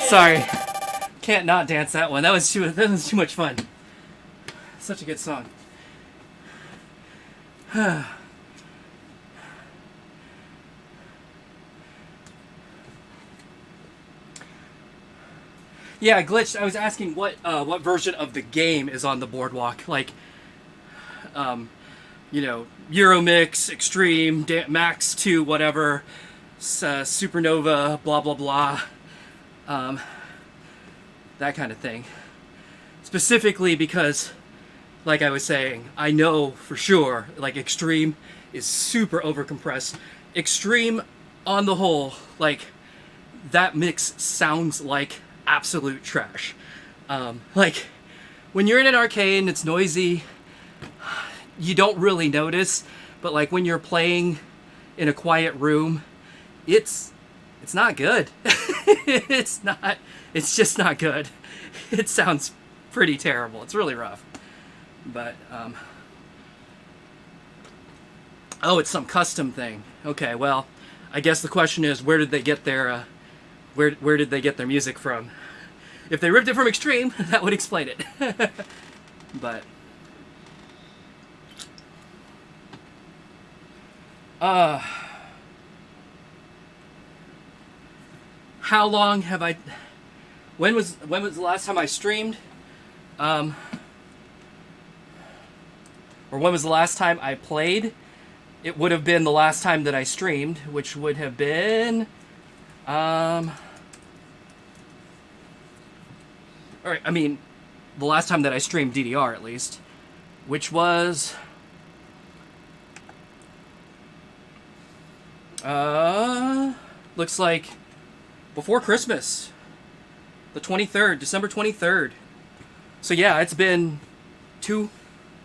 Sorry, can't not dance that one. That was too much fun. Such a good song. Yeah, glitched. I was asking what version of the game is on the boardwalk, like, you know, Euromix, Extreme, Max 2, whatever, Supernova, blah blah blah, that kind of thing. Specifically because, like I was saying, I know for sure, like, Extreme is super overcompressed. Extreme, on the whole, like, that mix sounds like absolute trash. Like, when you're in an arcade and it's noisy, you don't really notice, but like when you're playing in a quiet room, it's not good. It's just not good. It sounds pretty terrible. It's really rough. But oh, it's some custom thing. Okay, well, I guess the question is, where did they get their where did they get their music from? If they ripped it from Extreme, that would explain it. But how long have I? When was the last time I streamed? Or when was the last time I played? It would have been the last time that I streamed, which would have been all right, I mean, the last time that I streamed DDR, at least, which was looks like before Christmas, the 23rd, December 23rd. So yeah, it's been two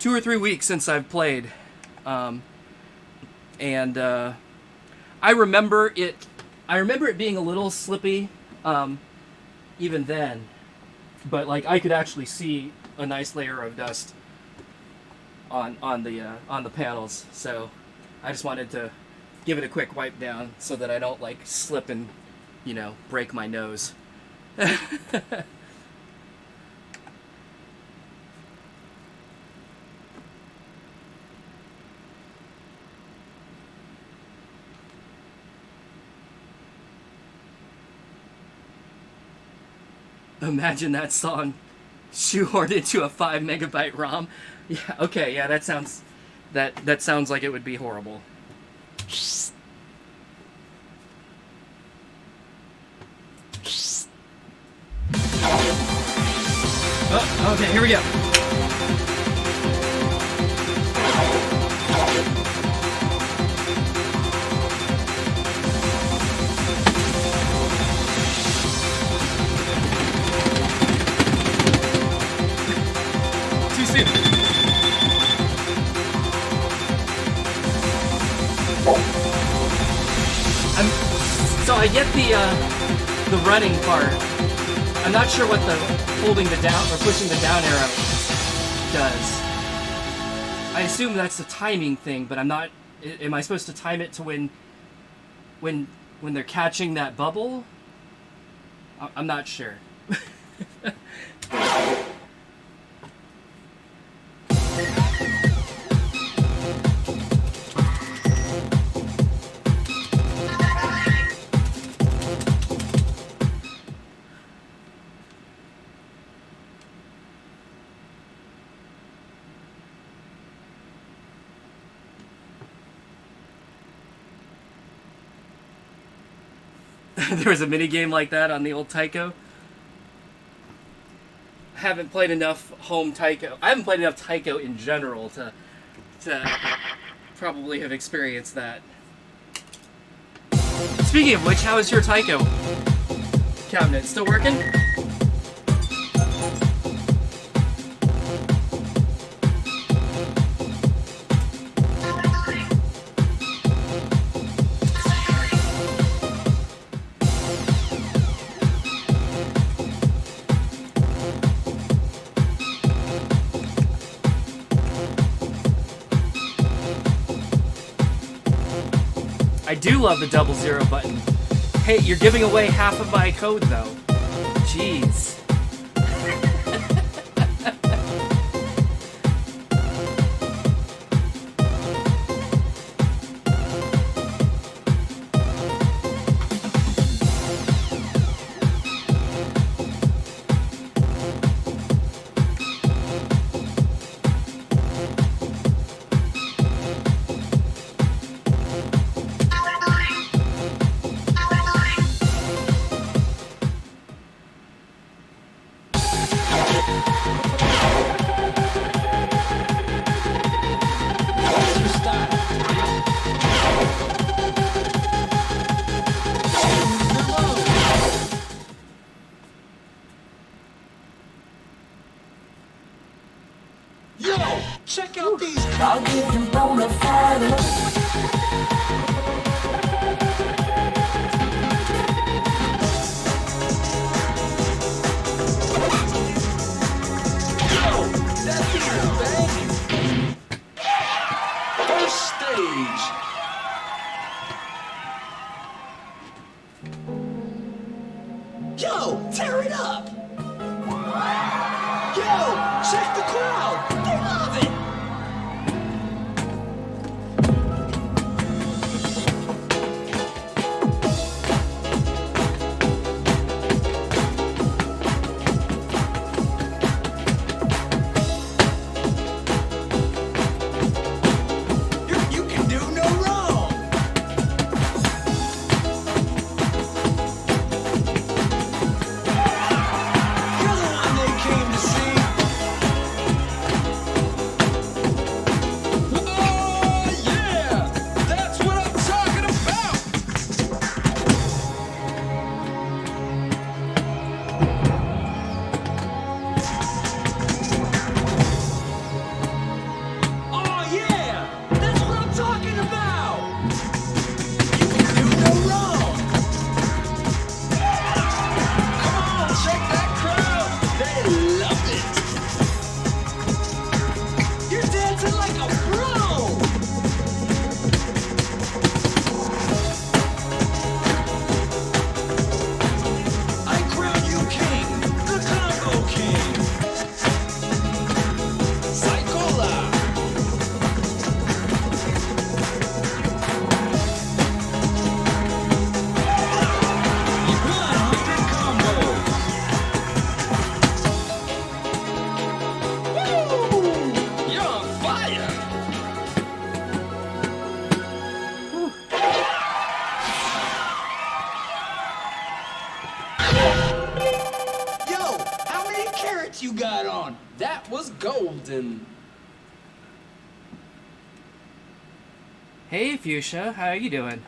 or 3 weeks since I've played, and I remember it being a little slippy, even then. But like, I could actually see a nice layer of dust on the panels, so I just wanted to give it a quick wipe down so that I don't like slip and, you know, break my nose. Imagine that song shoehorned into a 5 megabyte ROM. Yeah, okay, yeah, that sounds like it would be horrible. Oh, okay, here we go. So I get the running part. I'm not sure what the holding the down or pushing the down arrow does. I assume that's the timing thing, but I'm not. Am I supposed to time it to when they're catching that bubble? I'm not sure. There was a mini game like that on the old Tyco. Haven't played enough home Tyco. I haven't played enough Tyco in general to probably have experienced that. Speaking of which, how is your Tyco cabinet? Still working? I do love the 00 button. Hey, you're giving away half of my code though. Jeez. What's your style? Choose the move. Yo, check out these. I'll give you Bonafied Lovin. Yo, that beat is banging. First stage. Yo, tear it up. Yo, check the crowd. They love it. You can do no wrong. You're the one they came to see. Oh yeah, that's what I'm talking about. Oh yeah, that's what I'm talking about. You can do no wrong. Come on, check that crowd. They love it. You're dancing like a pro. I crown you king, the Congo king. Psychola. You 100 combos. Woo! You're on fire. Yo, how many carrots you got on? That was golden. Hey, Fuchsia, how are you doing?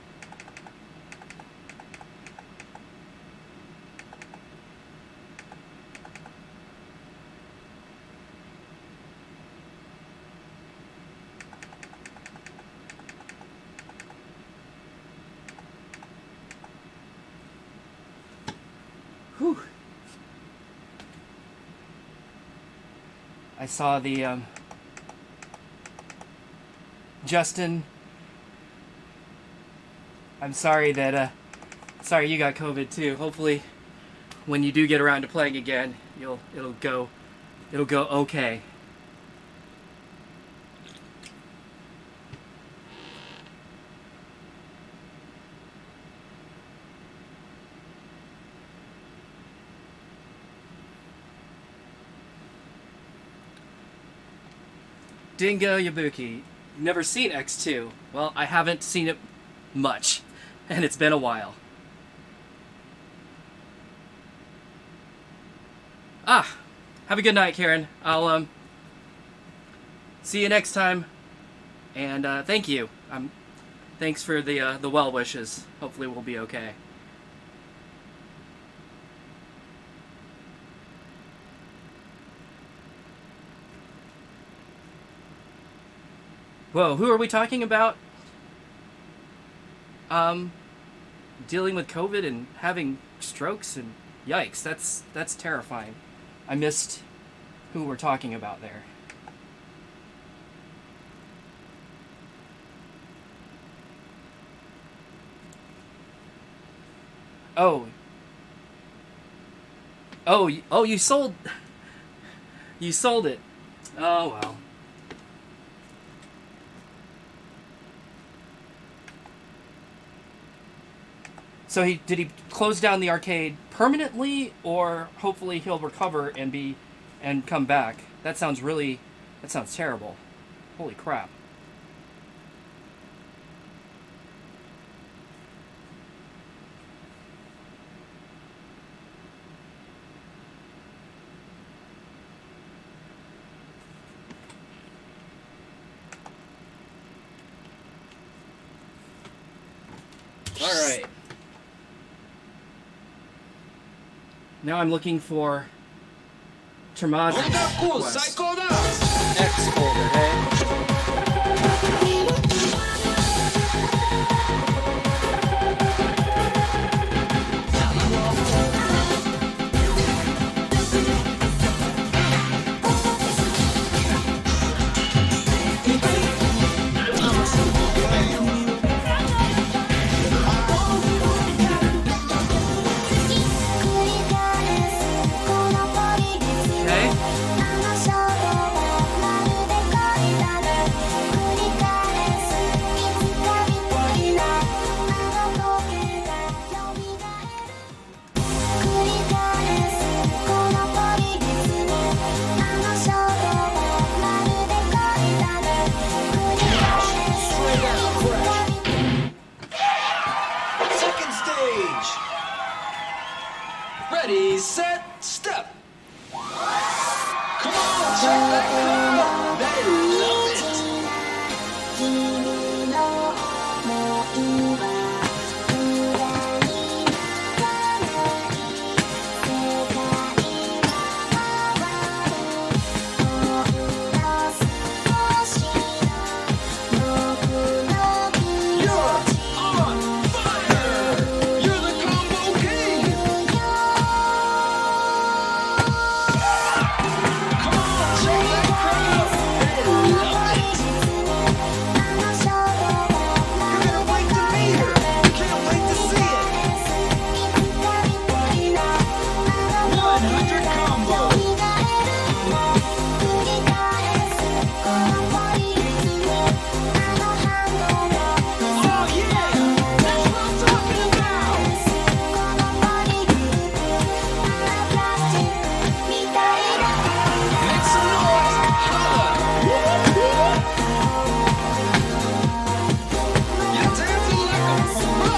Whew. I saw the Justin. I'm sorry that sorry you got COVID too. Hopefully when you do get around to playing again, it'll go okay. Dingo Yabuki. Never seen X2. Well, I haven't seen it much, and it's been a while. Ah, have a good night, Karen. I'll see you next time, and thank you. Thanks for the well wishes. Hopefully we'll be okay. Whoa, who are we talking about? Dealing with COVID and having strokes and yikes, that's terrifying. I missed who we're talking about there. Oh. Oh, you sold... You sold it. Oh, well. So did he close down the arcade permanently, or hopefully he'll recover and come back? That sounds terrible. Holy crap. All right. Now I'm looking for Tramazi's quest. X folder, hey? Second stage. Ready, set, step. Come on, check that crowd. They love it. You're on fire. You're the combo king. Come on, check that crowd. They love it. You're gonna wait to meet her. Can't wait to see it. 100 combo. Oh yeah, that's what I'm talking about. Make some noise. Holla. You're dancing like a pro.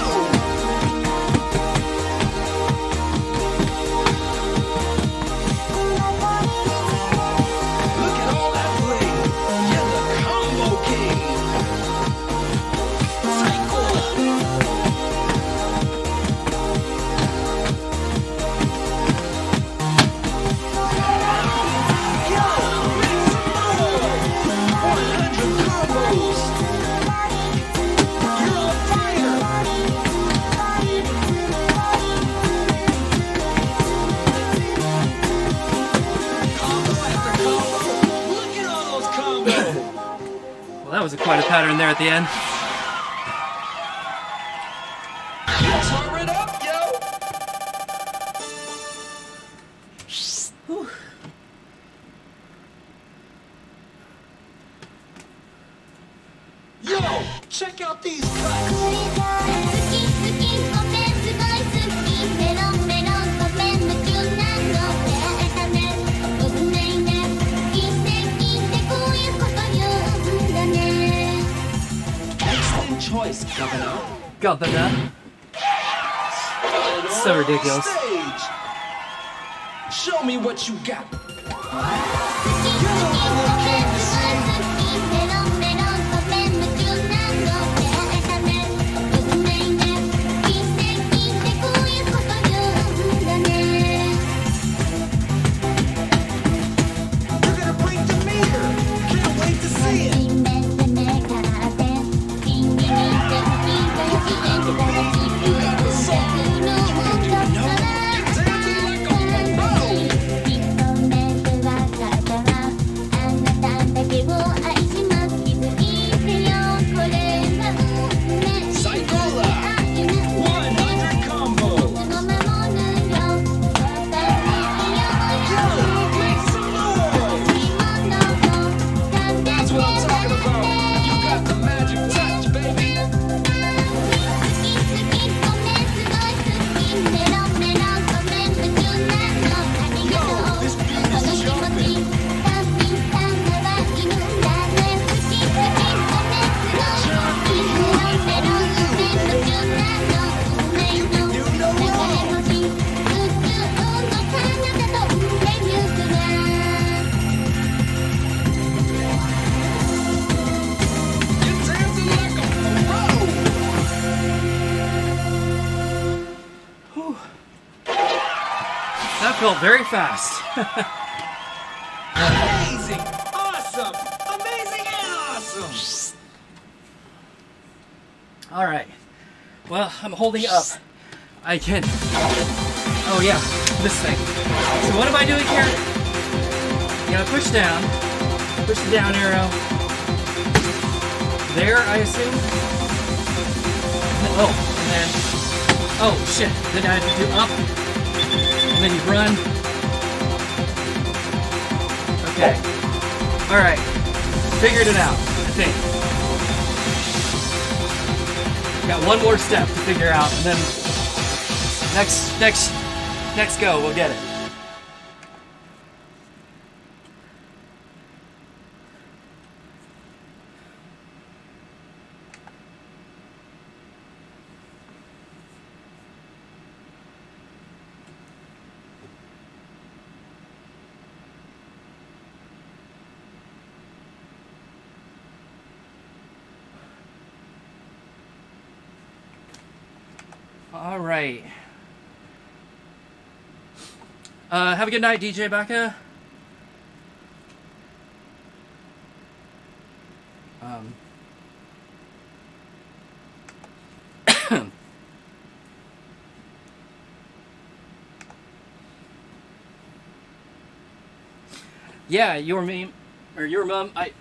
Look at all that bling. You're the combo king. Psycho. Yo, make some noise. 100 combos. You're on fire. Combo after combo. Look at all those combos. Well, that was quite a pattern there at the end. Turn it up, yo. Yo, check out these cuts. Excellent choice, Governor. Governor. So ridiculous. Stage. Show me what you got. You're gonna bring Demeter. Can't wait to see it. You're dancing like a pro. felt very fast. Amazing! Awesome! Amazing and awesome! All right. Well, I'm holding up. I can. Oh yeah, this thing. So what am I doing here? You gotta push down. Push the down arrow. There, I assume. Oh, and then. Oh shit! Then I have to do up, and then you run. Okay. All right. Figured it out. I think. Got one more step to figure out, and then next go, we'll get it. All right. Have a good night, DJ Becca. Yeah, your meme or your mom. I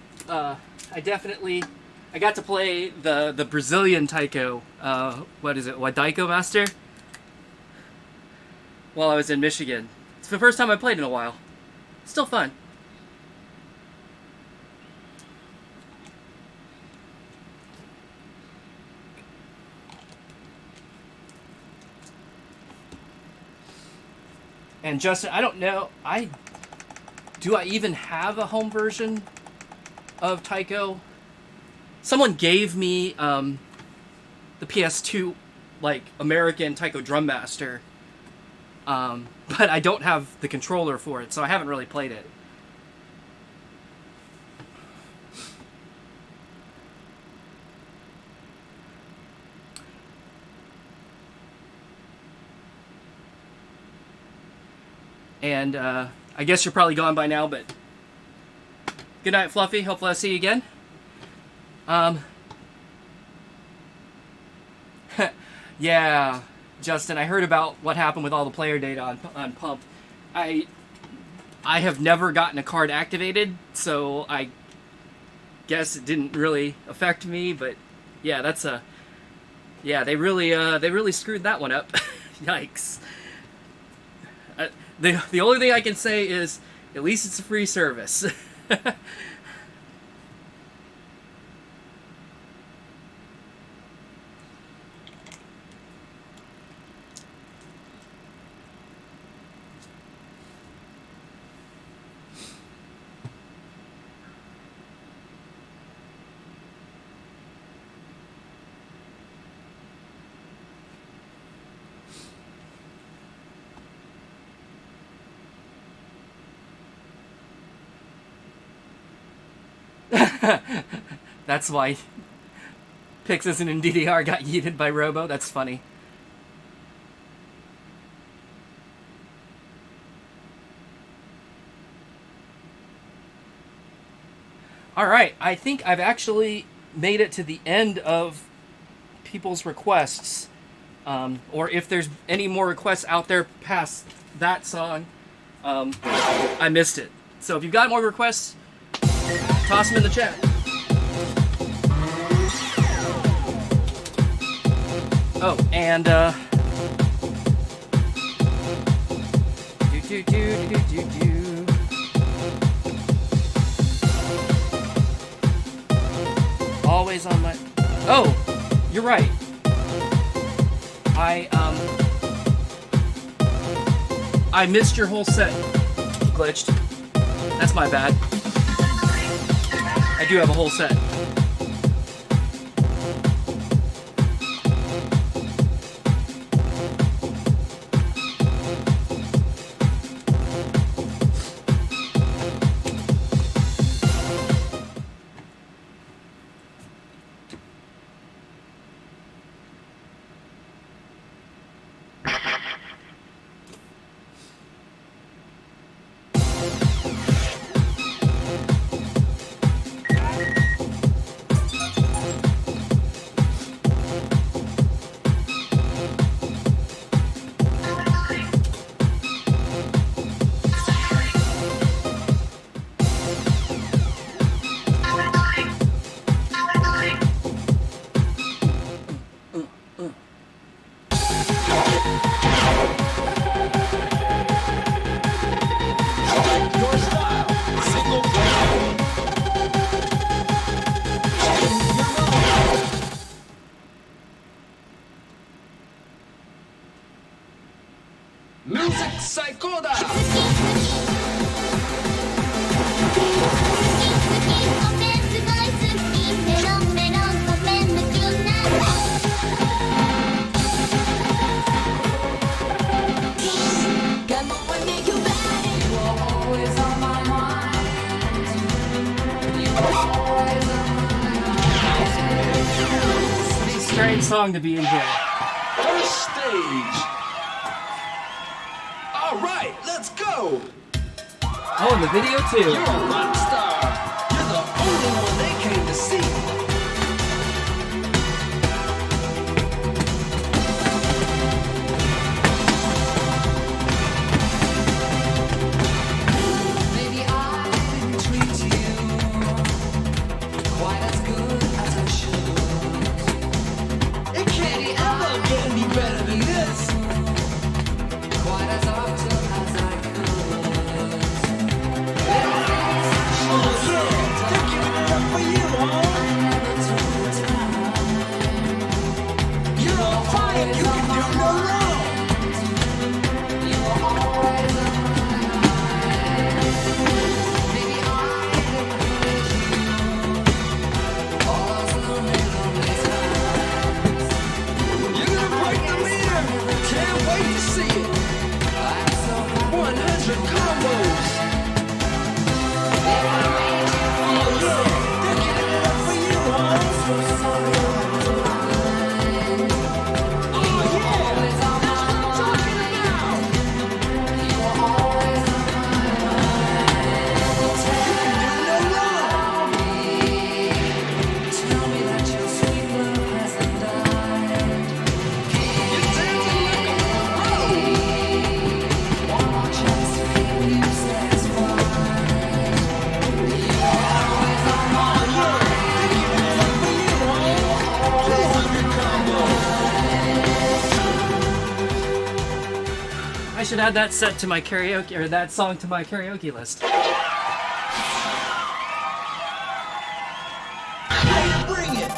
definitely. I got to play the Brazilian taiko. What is it? Wadaiko Master. While I was in Michigan. It's the first time I played in a while. Still fun. And Justin, I don't know. Do I even have a home version of taiko? Someone gave me the PS2 like American Taiko Drum Master, but I don't have the controller for it, so I haven't really played it. And I guess you're probably gone by now, but good night, Fluffy. Hopefully I'll see you again. Yeah, Justin, I heard about what happened with all the player data on Pump. I have never gotten a card activated, so I guess it didn't really affect me, but yeah, they really screwed that one up. Yikes. The only thing I can say is at least it's a free service. That's why Pix isn't in DDR got yeeted by Robo. That's funny. Alright, I think I've actually made it to the end of people's requests. Or if there's any more requests out there past that song, I missed it. So if you've got more requests, toss them in the chat. Oh, and always on my. Oh, you're right. I missed your whole set. Glitched. That's my bad. I do have a whole set. Music Psychoda! pretty strange song to be in here. First stage. All right, let's go. Oh, and the video too. You're a rock star. You're the only one they came to see. Maybe I didn't treat you quite as good as I should. It can't ever get any better than this. Quite as often as I could. Oh yeah, they're giving it up for you, huh? You're on fire. You can do no wrong. You're gonna break the meter. Can't wait to see it. 100 combos. Oh yeah, they're giving it up for you, huh? Oh yeah, that's what I'm talking about. You can do no wrong. Tell me that your sweet love hasn't died. You're dancing like a pro. One more chance to keep you satisfied. I should add that set to my karaoke, or that song to my karaoke list. Hey, bring it.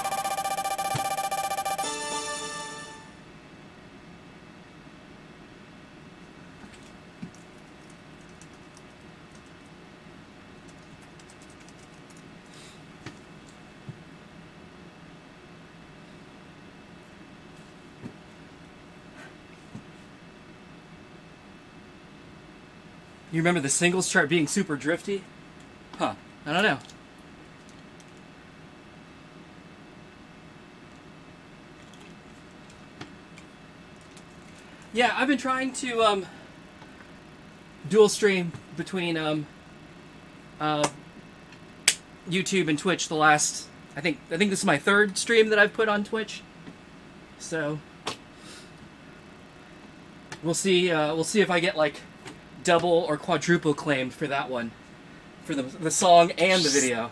You remember the singles chart being super drifty? Huh. I don't know. Yeah, I've been trying to dual stream between YouTube and Twitch the last I think this is my third stream that I've put on Twitch. So we'll see if I get like double or quadruple claimed for that one, for the song and the video.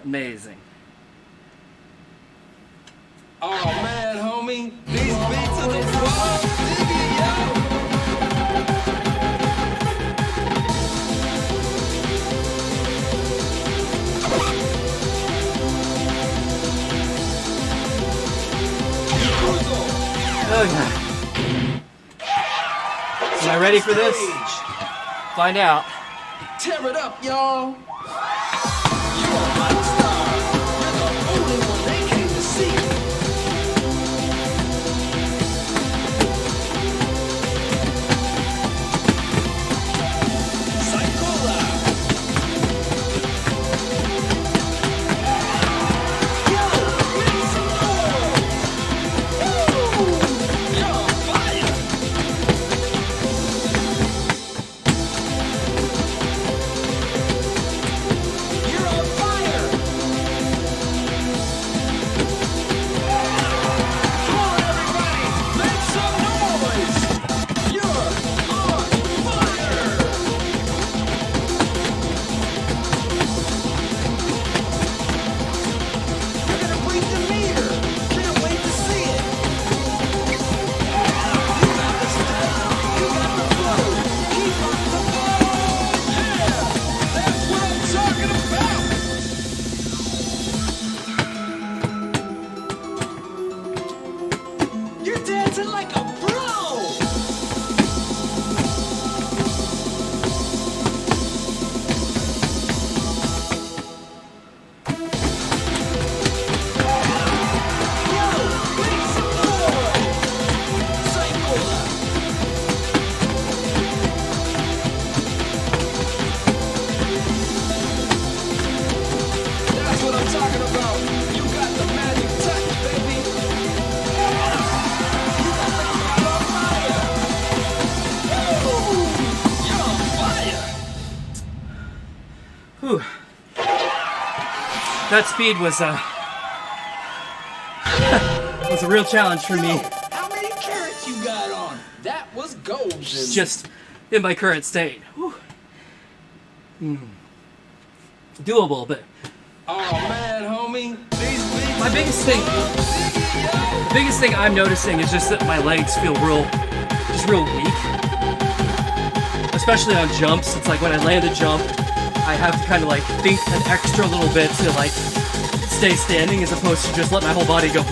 Amazing. Oh man, homie, these beats are the bomb. Dig it, yo. Oh yeah. Am I ready for this? Find out. Tear it up, y'all. You're a rock star. You're the only one they came to see. Psychola. Yo, make some noise. Woo! You're on fire. You're on fire! Come on, everybody! Make some noise! You're on fire! You're gonna break the meter! Can't wait to see it! You got the style! You got the flow! Keep up the flow! Yeah! That's what I'm talking about! You're dancing like a pro! That speed was was a real challenge for me. How many carrots you got on? That was golden. Just in my current state. Whew. Doable, but Oh man, homie. my biggest thing I'm noticing is just that my legs feel real weak. Especially on jumps. It's like when I land a jump, I have to kind of like think an extra little bit to like stay standing as opposed to just let my whole body go.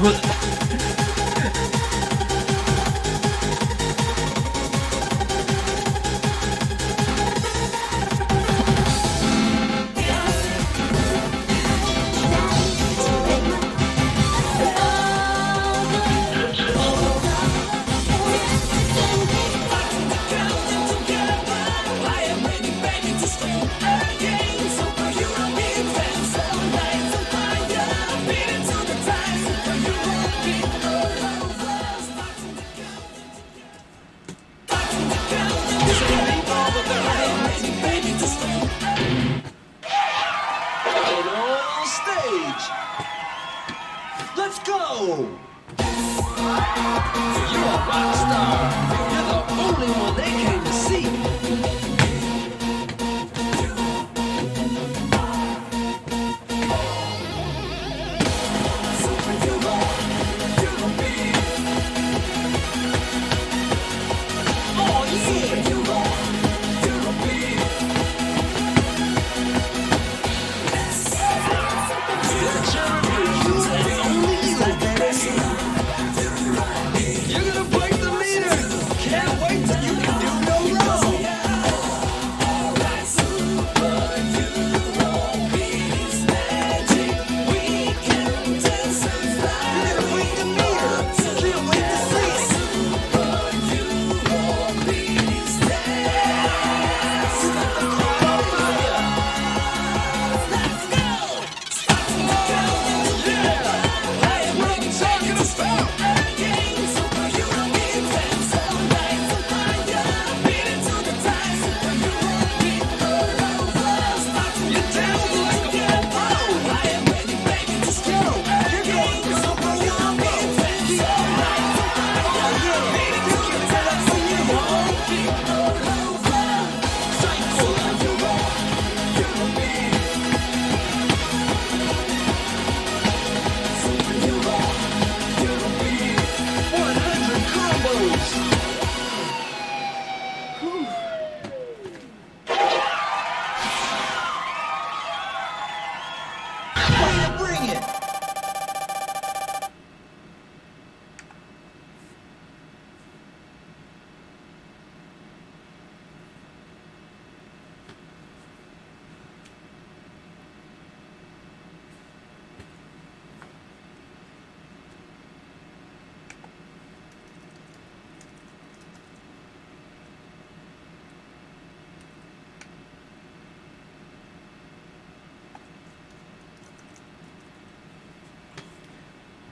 And on stage. Let's go. You're a rock star. You're the only one they came to see. Oh yeah. You're gonna break the meter. Can't wait till you can do no wrong. You're gonna break the meter. Can't wait to see it. That's what I'm talking about. You're down like a pro. Let's go. You're going to super young. Oh yeah. You can tell us who you are. Way to bring it!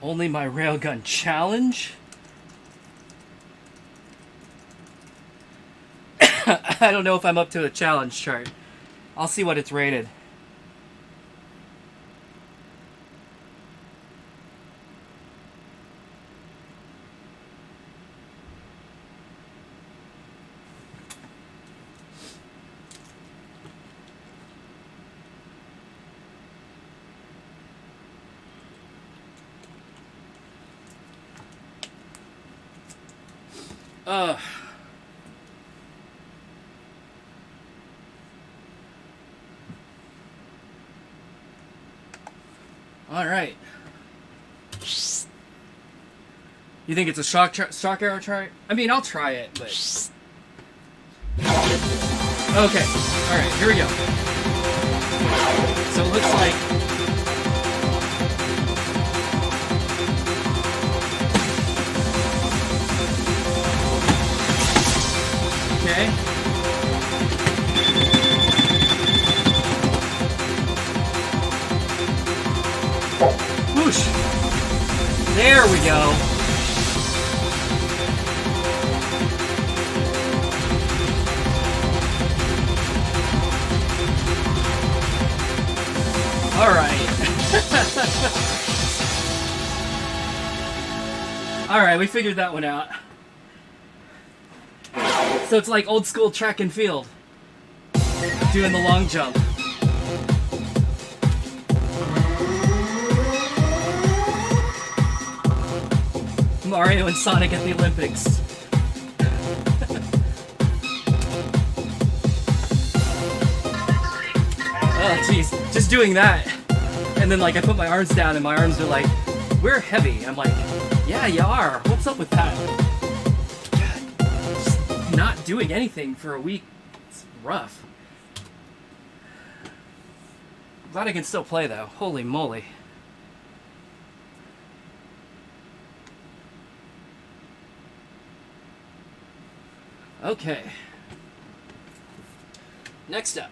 Only my railgun challenge? I don't know if I'm up to a challenge chart. I'll see what it's rated. All right. You think it's a shock arrow chart? I mean, I'll try it, but okay. All right, here we go. So it looks like okay. Whoosh. There we go. All right. Alright, we figured that one out. So it's like old school track and field. Doing the long jump. Mario and Sonic at the Olympics. Oh jeez, just doing that. And then like I put my arms down and my arms are like, we're heavy. I'm like, yeah, you are. What's up with that? God, just not doing anything for a week. It's rough. Glad I can still play though. Holy moly. Okay. Next up.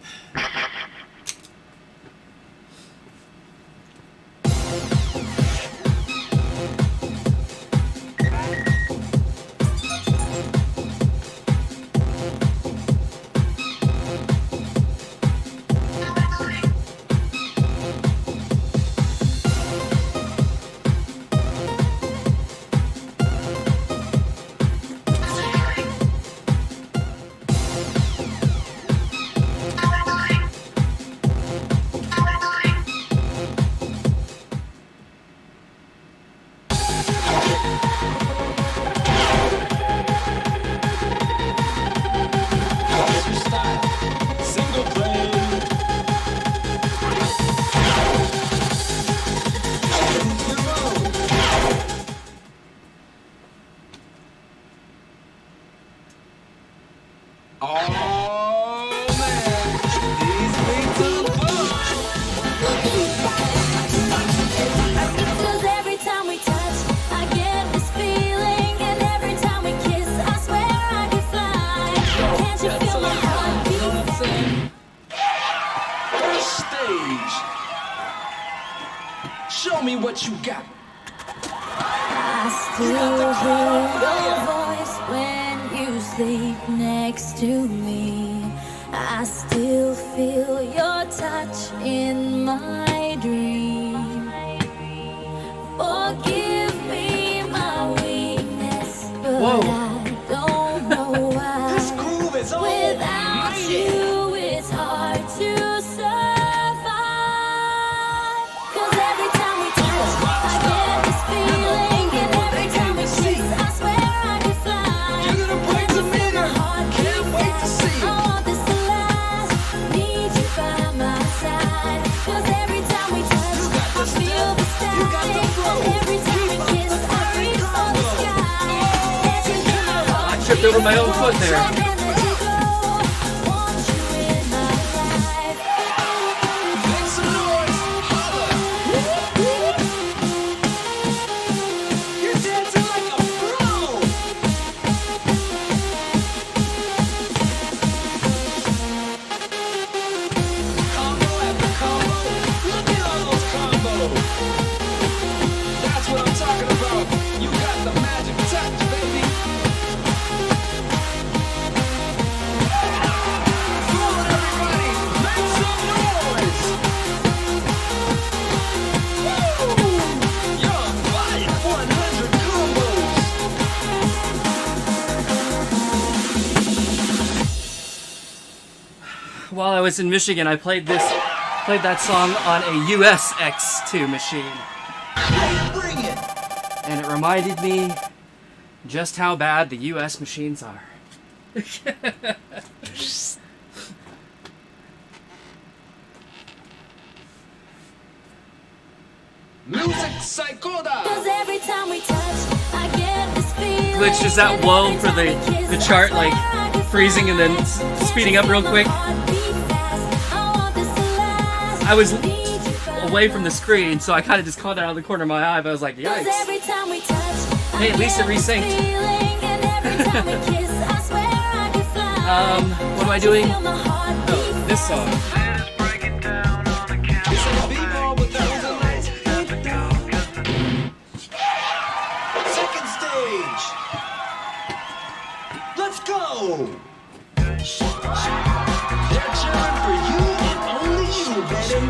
Cause every time we touch, I get this feeling, and every time we kiss, I swear I could fly. Can't you feel my heartbeat? First stage. Show me what you got. I still hear your voice when you sleep next to me. I still feel your touch in my dream. Forgive me my weakness, but Whoa. I don't know why. This groove is all Without mine. you, it's hard to survive. 'Cause every time we touch, I get this feeling, and every time we kiss, I swear I could fly. You're gonna break Can't the you feel my meter. heartbeat? Can't wait to see I it. want this to last. Need you by my side. 'Cause every time we touch, I feel the static. Every time we kiss, I reach for the sky. Can't you feel my heartbeat? Tripped over my own foot there. Make some noise. Holla. You're dancing like a pro. Combo after combo. Look at all those combos. That's what I'm talking about. You got the magic touch, baby. Come on, everybody. Make some noise. Woo! You're on fire. 100 combos. While I was in Michigan, I played that song on a US X2 machine. Bring it. And it reminded me just how bad the US machines are. Music Psychoda. Every time we touch, I get this feeling. Glitch, is that whoa for the chart, like freezing and then speeding up real quick? I was away from the screen, so I kind of just caught that out of the corner of my eye, but I was like, yikes. Hey, at least it resynced. What am I doing? Oh, this song. It's a b-ball with the overlays. Second stage. Let's go. They're cheering for you and only you, baby.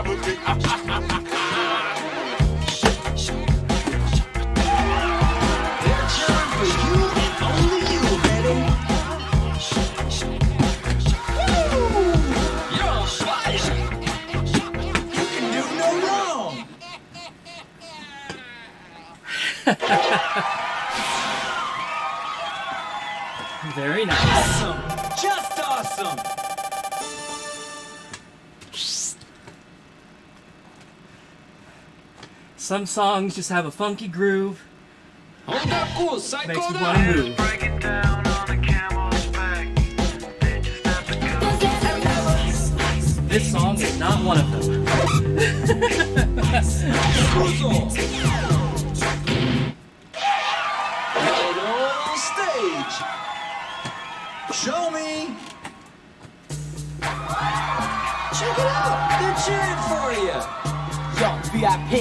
reality. They're cheering for you and only you, baby. Woo! You're on fire. You can do no wrong. Very nice. Awesome. Just awesome. Some songs just have a funky groove. Hold up, cool, psycho. Makes me want to move. Break it down on a camel's back. Then just have to go. This song is not one of them. Right on stage. Show me. Check it out. They're cheering for you. Yo, VIP.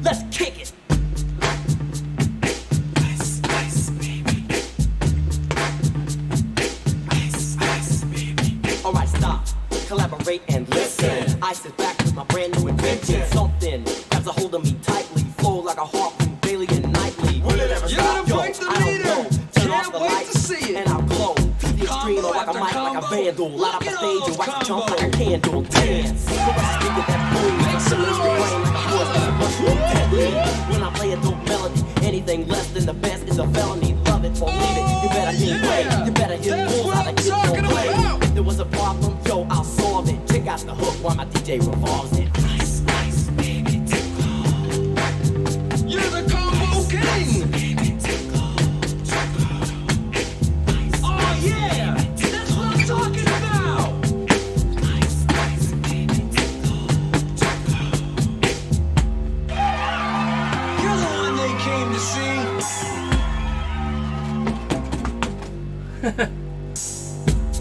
Let's kick it. Ice, ice, baby. Ice, ice, baby. Alright, stop. Collaborate and listen. I sit back with my brand new invention. Something grabs a hold of me tightly. Flow like a harpoon daily and nightly. Will it ever You stop? gotta Yo, break the I don't meter. know. Turn Can't off the wait lights to see it. and I'll glow. To the extreme, Combo or like a after mic, like a combo. vandal. Light up the Look at stage and those wax the jump like a combos. candle. Dance. The rest speaker that boom. Make some Rain noise. like a force that's mushroom deadly. When I play a dope melody, anything less than the best is a felony. Love it or leave it. You better hit play. You better hit That's bulls what out I'm of hit talking no play. about. If there was a problem, yo, I'll solve it. Check out the hook while my DJ revolves it. Ice, ice, baby, tickle. You're the combo king. Oh yeah, that's what I'm talking about. You're the one they came to see.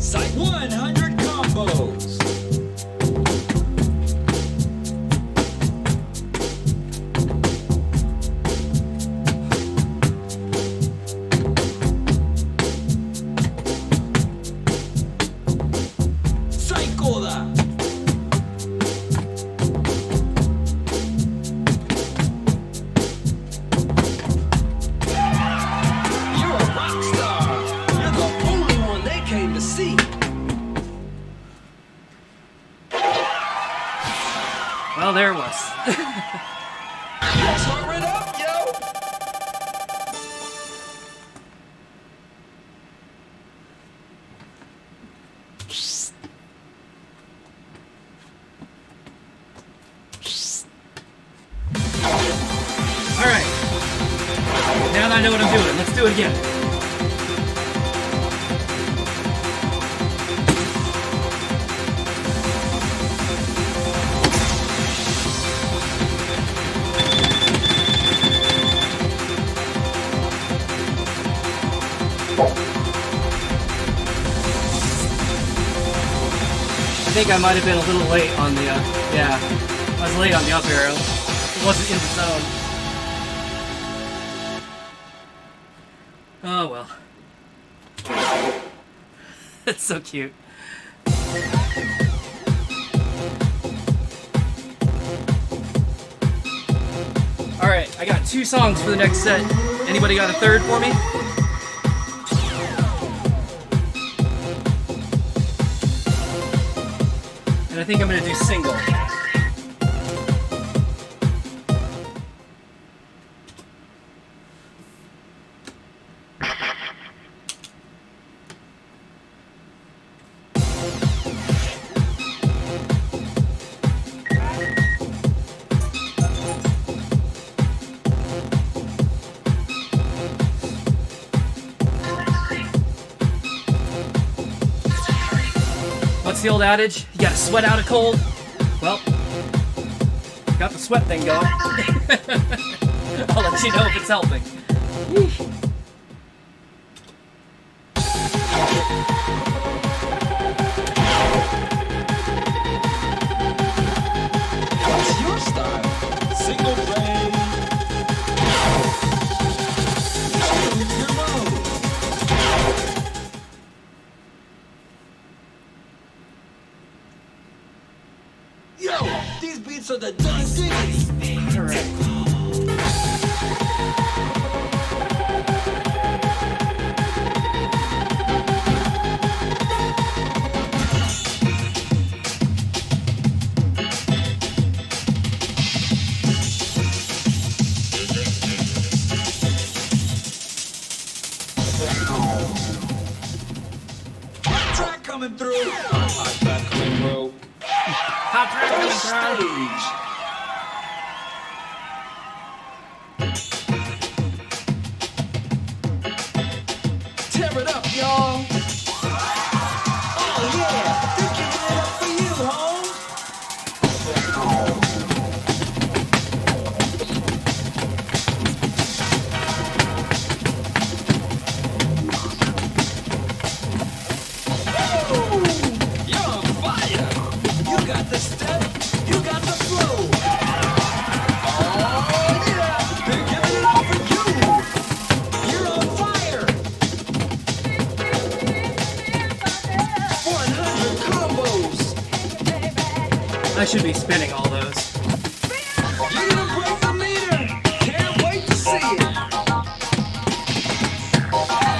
Site 100 combos. Psychola. You're a rock star. You're the only one they came to see. Well, there it was. Tore it up, yo. Alright. Now that I know what I'm doing, let's do it again. I think I might have been a little late on the, yeah. I was late on the up arrow. It wasn't in the zone. Oh well. That's so cute. Alright, I got 2 songs for the next set. Anybody got a third for me? And I think I'm gonna do single. What's the old adage? You gotta sweat out a cold? Well, got the sweat thing going. I'll let you know if it's helping. What's your style? Single play. Choose your mode. to the dance diggity. All right. Hot track coming through. Hot track coming through. Hot track coming through. Stage. Tear it up, y'all. Oh yeah, they're giving it up for you, home. Woo! You're on fire. You got the step, you got the flow. Oh yeah, they're giving it up for you. You're on fire. 100 combos. I should be spinning all those. You're gonna break the meter. Can't wait to see it.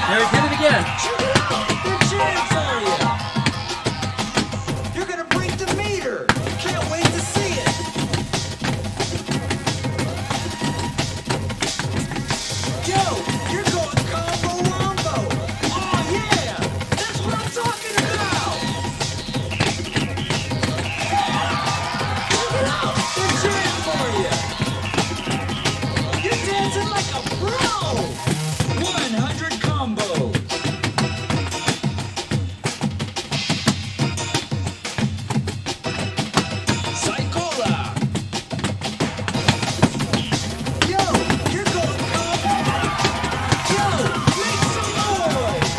There, we did it again. Check it out. They're cheering for you. You're gonna break the meter. Can't wait to see it. Yo, you're going combo wombo. Oh yeah, that's what I'm talking about. Check it out. They're cheering for you. You're dancing like a pro. 100 combos. Psychola. Yo, you're going combo. Yo, make some noise.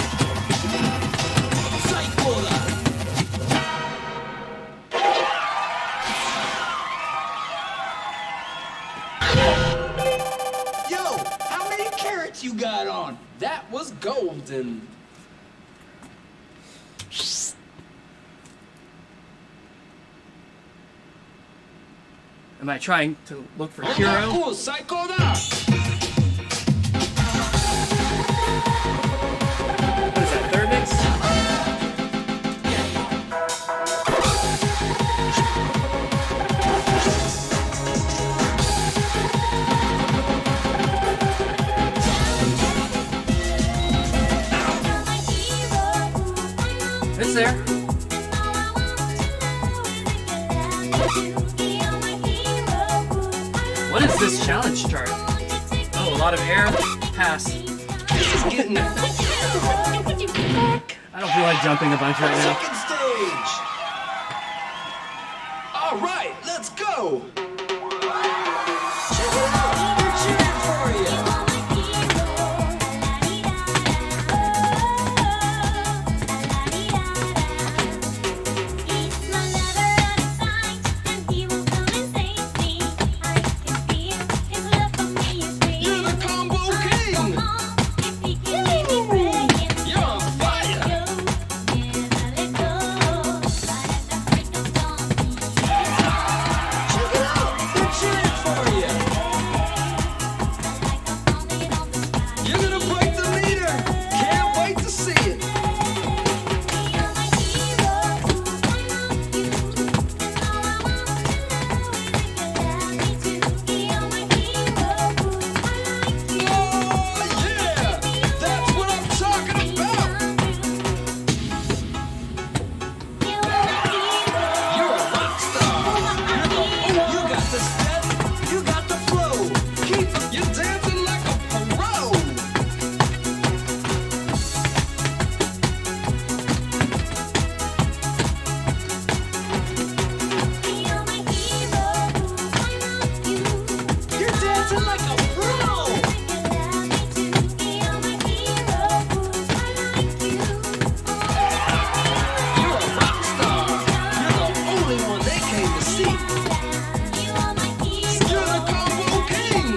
Psychola. Yo, how many carrots you got on? That was golden. Am I trying to look for Hero? Cool, Psychola. What is that, third mix? It's there. What is this challenge chart? Oh, a lot of air. Pass. This is getting I don't feel like jumping a bunch right now. second stage. All right, let's go. Check it out. They're cheering for you. You're the combo king. You're on fire. Check it out. They're cheering for you. You're gonna break the meter. Can't wait to see it. Oh yeah, that's what I'm talking about. You're a rock star. You got the step, you got the flow. Keep it, you're dancing like a pro. You're dancing like a pro. You're a rock star. You're the only one they came to see. You're the combo king.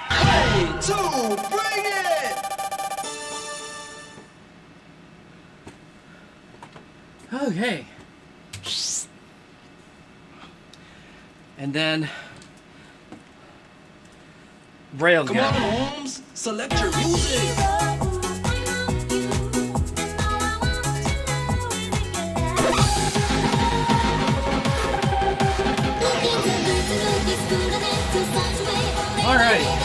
Hey, two, bring it. Okay. And then Railgun. Come on, Holmes. Select your music. All right.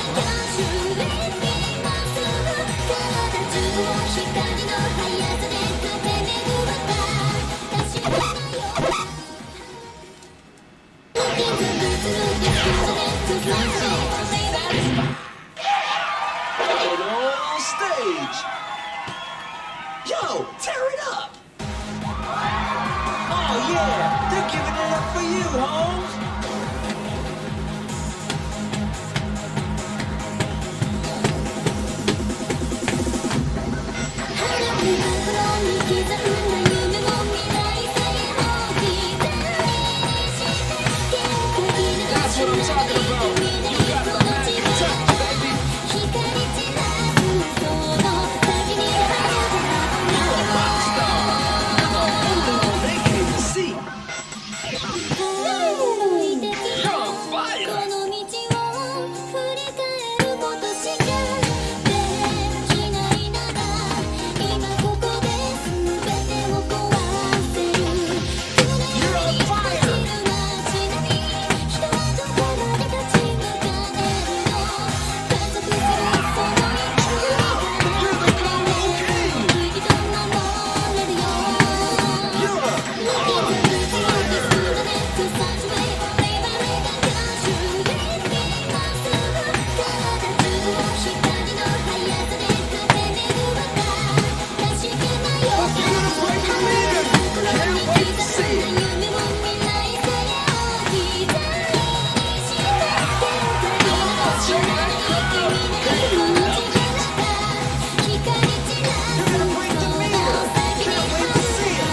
And on stage. Yo, tear it up. Oh yeah, they're giving it up for you, Holmes. That's what I'm talking about. You got the magic touch, baby. You're a rock star. They can't even see. You're on fire. You're on fire. You're the combo king. You're a beautiful career. Can't wait to see it. Check that crowd. They love it. You're gonna break the meter. Can't wait to see it.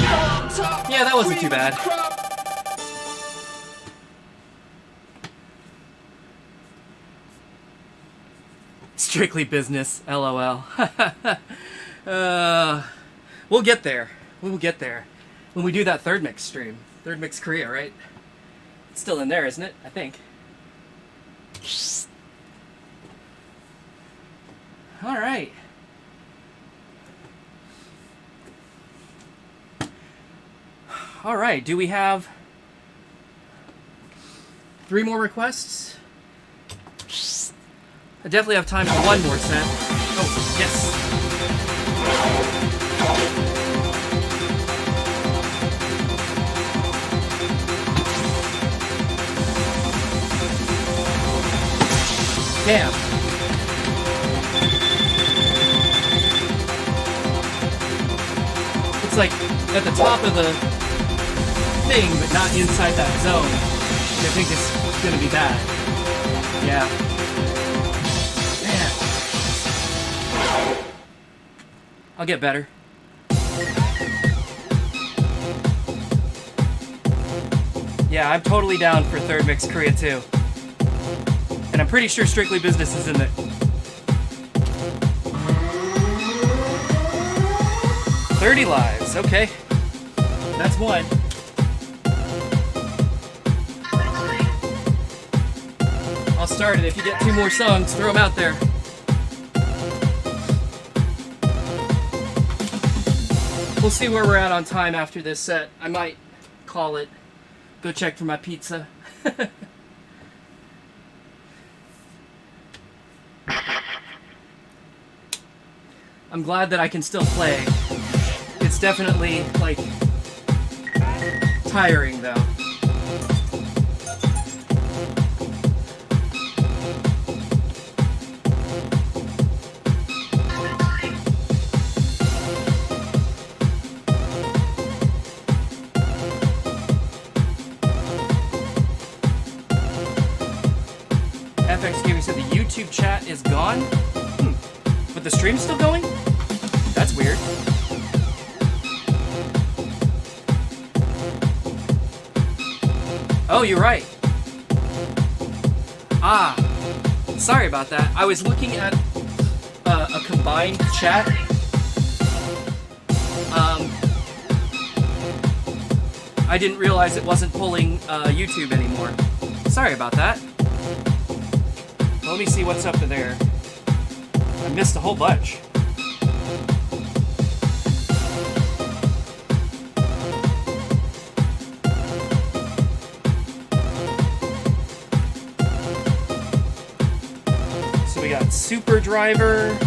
You're on top. Yeah, that wasn't too Queen of bad. the crop. Strictly business. LOL. We'll get there. We will get there when we do that third mix stream. Third mix Korea, right? It's still in there, isn't it? I think. All right. All right. Do we have 3 more requests? I definitely have time for one more set. Oh, yes. Damn. It's like at the top of the thing, but not inside that zone. I think it's gonna be bad. Yeah. Man. I'll get better. Yeah, I'm totally down for third mix Korea too. And I'm pretty sure Strictly Business is in there. $30 lives, okay. That's one. I'll start it. If you get 2 more songs, throw them out there. We'll see where we're at on time after this set. I might call it. Go check for my pizza. I'm glad that I can still play. It's definitely, like, tiring, though. FX Gaming said the YouTube chat is gone. But the stream's still going? That's weird. Oh, you're right. Ah, sorry about that. I was looking at a combined chat. I didn't realize it wasn't pulling YouTube anymore. Sorry about that. Well, let me see what's up there. I missed a whole bunch. So we got Super Driver.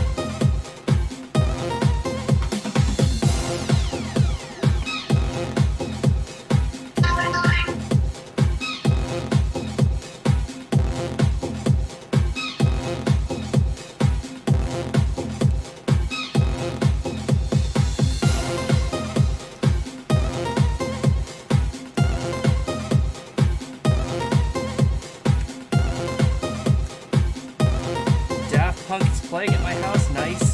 Daft Punk is playing at my house. Nice.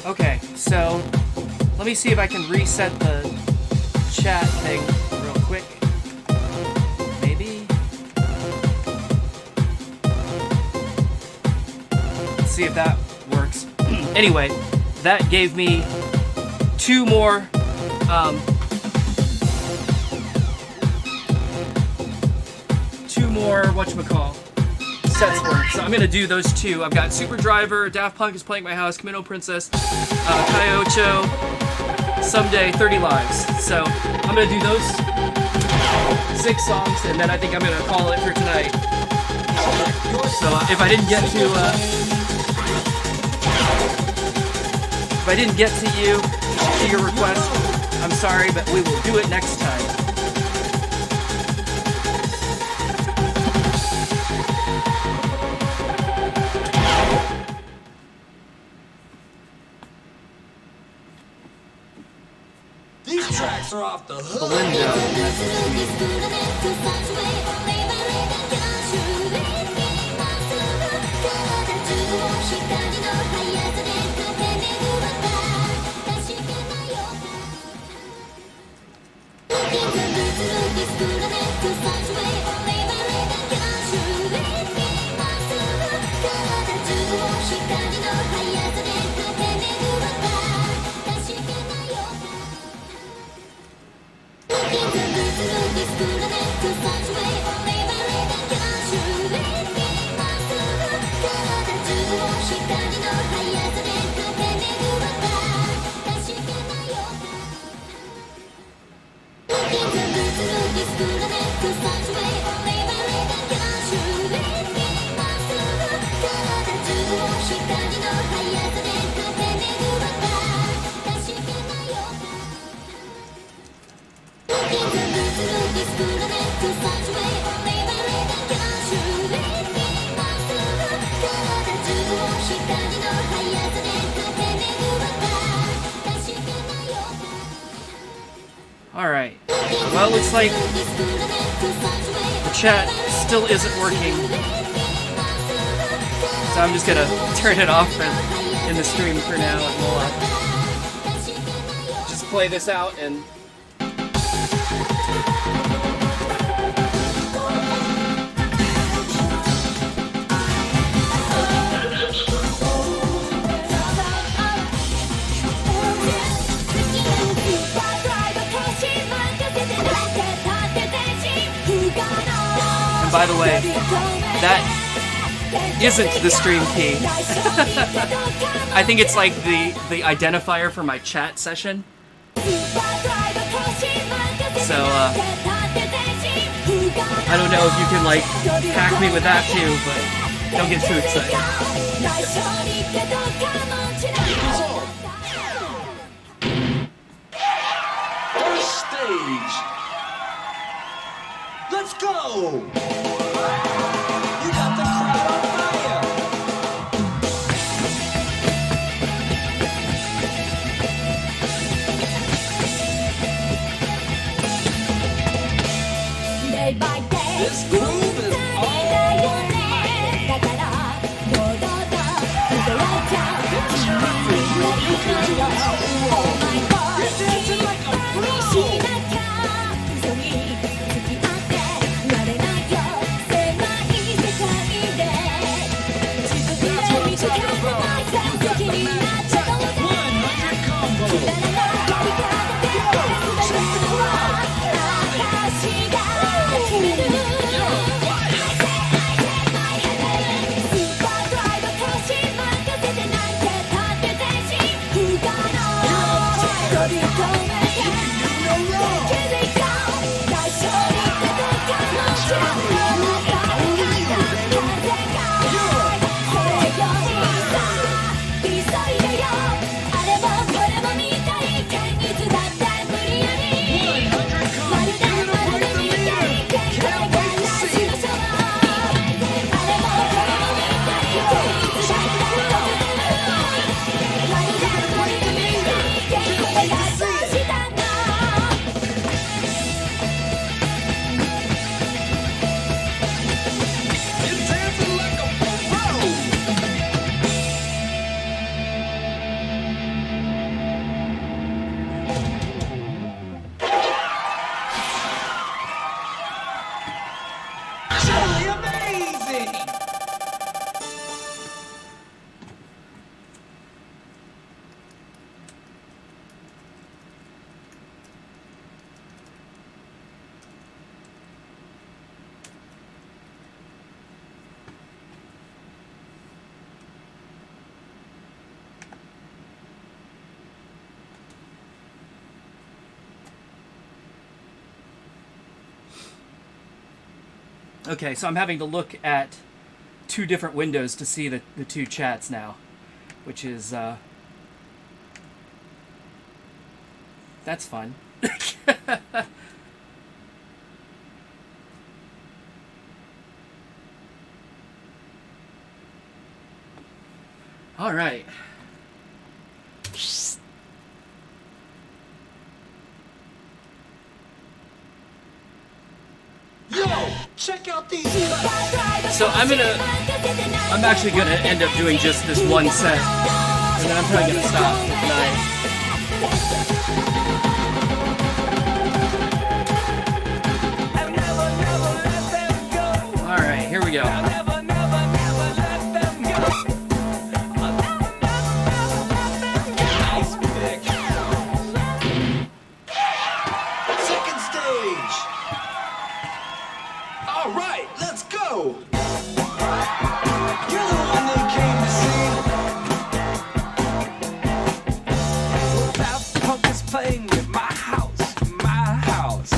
Okay, so let me see if I can reset the chat thing real quick. Maybe? Let's see if that works. Anyway, that gave me two more whatchamacall sets for it. So I'm gonna do those two. I've got Super Driver, Daft Punk is playing at my house, Camino Princess, Kyocho, Someday, 30 Lives. So I'm gonna do those 6 songs, and then I think I'm gonna call it for tonight. So if I didn't get to your request, I'm sorry, but we will do it next time. These tracks are off the hook. Belinda. Alright. Well, it looks like the chat still isn't working. So I'm just gonna turn it off in the stream for now, and we'll just play this out and by the way, that isn't the stream key. I think it's like the identifier for my chat session. So, I don't know if you can, like, hack me with that too, but don't get too excited. First stage. Let's go. You got the crowd on fire. Day by day This groove is all over my head. だから堂々と踊らちゃう君にも行くよ Oh my God You're dancing like a し pro. なきゃ嘘に付き合ってられないよ狭い世界で自分で見つけてない全責任になっちゃうので 100 combo. くだらない光で全ては私が決めるスーパードライブ投資任せてなんて立って全身不可能飛び込めて気づいた大勝利ってどっかの自分の中で風がそれよりさ急いでよあれもこれも見たい現実だって無理やりまるで見たい限界がなしのショーあれもこれも見たい現実だってまるで見たい限界がなしたんだ You're dancing like a pro. Truly amazing. Okay, so I'm having to look at two different windows to see the two chats now, which is, that's fun. All right. Yo, check out these. So I'm actually gonna end up doing just this one set, and then I'm probably gonna stop for tonight. All right, here we go. Nice pick. Second stage. All right, let's go. You're the one they came to see. Well, Daft Punk is playing at my house, my house.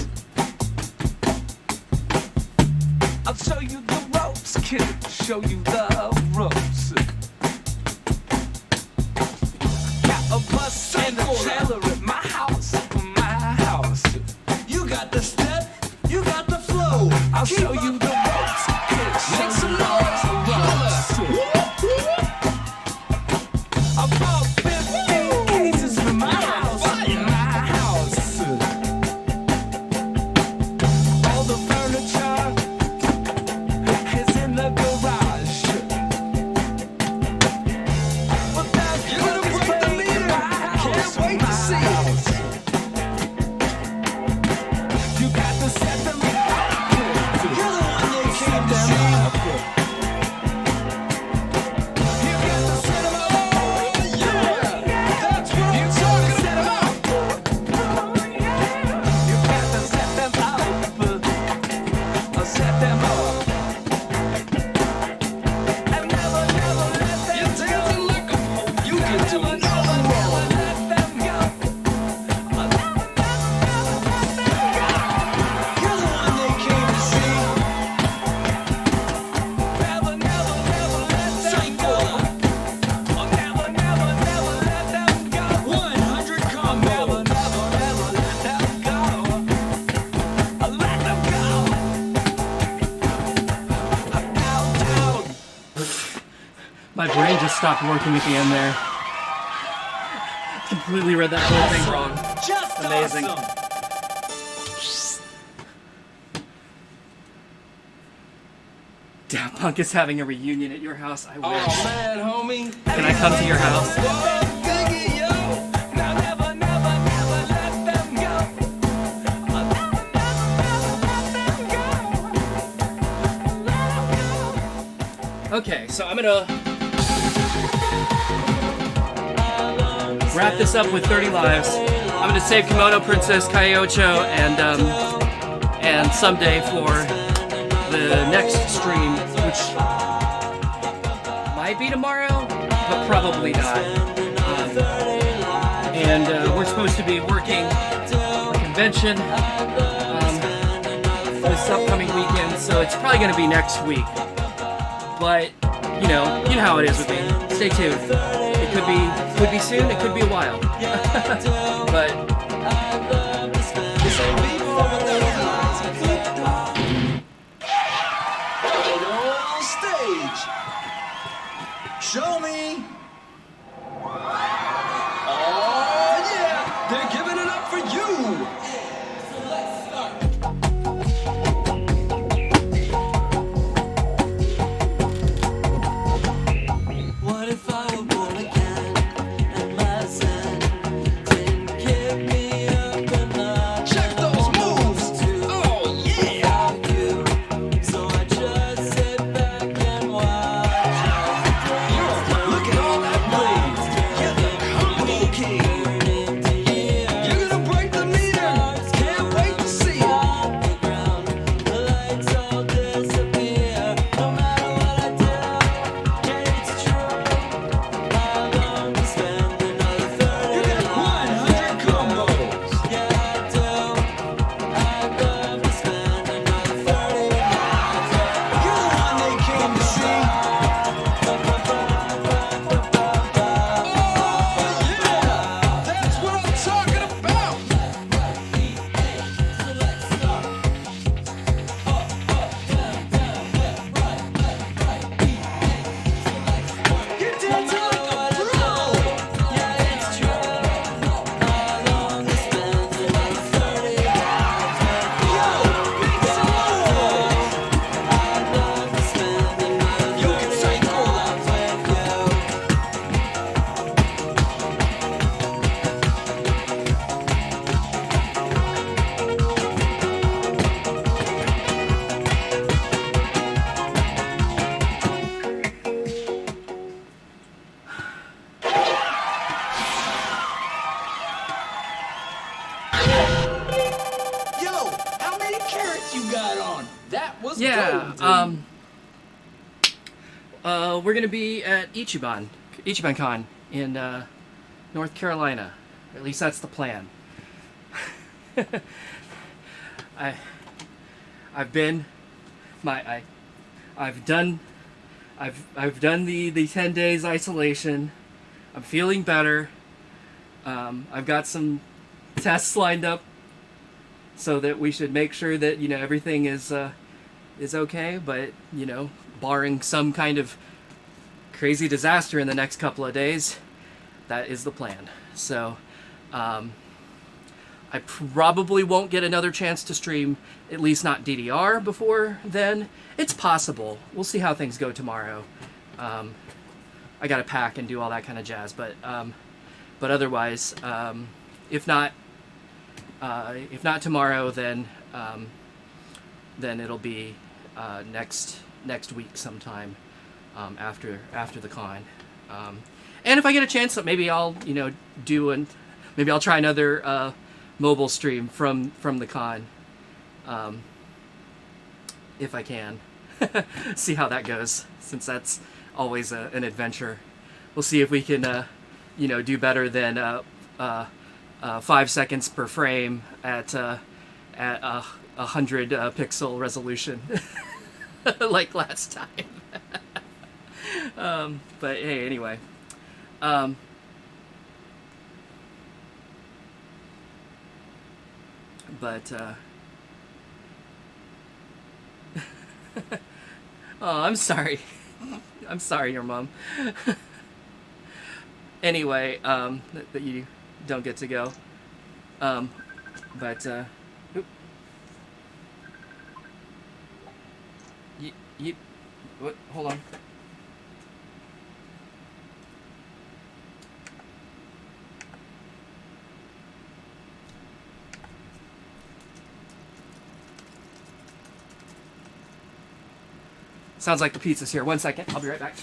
I'll show you the ropes, kid. Show you the ropes. Got a bus and a trailer at my house, my house. You got the step, you got the flow. I'll show you the ropes, kid. Make some noise, I bought 15 cases for my house, my house. All the furniture is in the garage. But that's you're gonna break the meter. Can't wait to see it. You got to set them up. You're the one they came My brain just stopped working at the end there. Completely read that whole thing wrong. Just Amazing. awesome. Daft Punk is having a reunion at your house. I wish. Oh man, homie. Can I come to your house? Biggie, yo. Now never, never, never let them go. I'll never, never, never let them go. Okay, so I'm gonna wrap this up with 30 lives. I'm gonna save Kimono Princess, Kaiocho, and someday for the next stream, which might be tomorrow, but probably not. And we're supposed to be working a convention this upcoming weekend, so it's probably gonna be next week. But you know how it is with me. Stay tuned. It could be soon. It could be a while. But On stage. Show me. Oh yeah, they're giving it up for you. What if I were born again and my son didn't keep me up in the Check those moves. Oh yeah. you? So I just sit back and watch. Look at all that blaze. You're the combo king. You're gonna break the meter. Can't wait to see it. The ground, the lights all disappear. No matter what I do, yeah, it's true. I'm gonna spend another 30 You got 100 combos. Yeah, I do. I'm gonna spend another 30 You're the one they came to see. Oh yeah, that's what I'm talking about. You're dancing like a pro. Yeah, it's true. I'm gonna spend another 30 Yo, make some noise. I'm gonna spend another You can say cool. with you. Yo, how many carrots you got on? That was yeah, gold, dude. we're gonna be at Ichiban Con in North Carolina. At least that's the plan. I've done the 10 days isolation. I'm feeling better. I've got some tests lined up so that we should make sure that everything is okay. But barring some kind of crazy disaster in the next couple of days, that is the plan. So I probably won't get another chance to stream, at least not DDR, before then. It's possible. We'll see how things go tomorrow. I gotta pack and do all that kind of jazz, but otherwise, if not tomorrow, then it'll be next week sometime after the con. And if I get a chance, maybe I'll maybe I'll try another mobile stream from the con, if I can. See how that goes, since that's always an adventure. We'll see if we can do better than 5 seconds per frame at 100 pixel resolution like last time. But hey, anyway. Oh, I'm sorry. I'm sorry, your mom. Anyway, that you don't get to go. But oop. You, what? Hold on. Sounds like the pizza's here. 1 second. I'll be right back.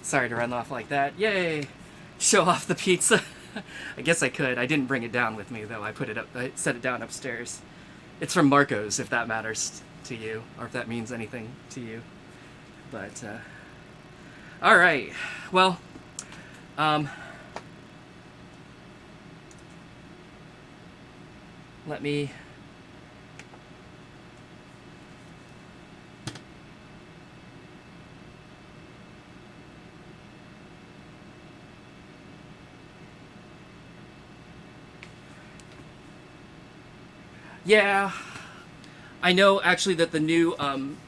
Sorry to run off like that. Yay! Show off the pizza. I guess I could. I didn't bring it down with me though. I put it up. I set it down upstairs. It's from Marco's, if that matters to you, or if that means anything to you. But all right. Well, let me. Yeah, I know actually that the new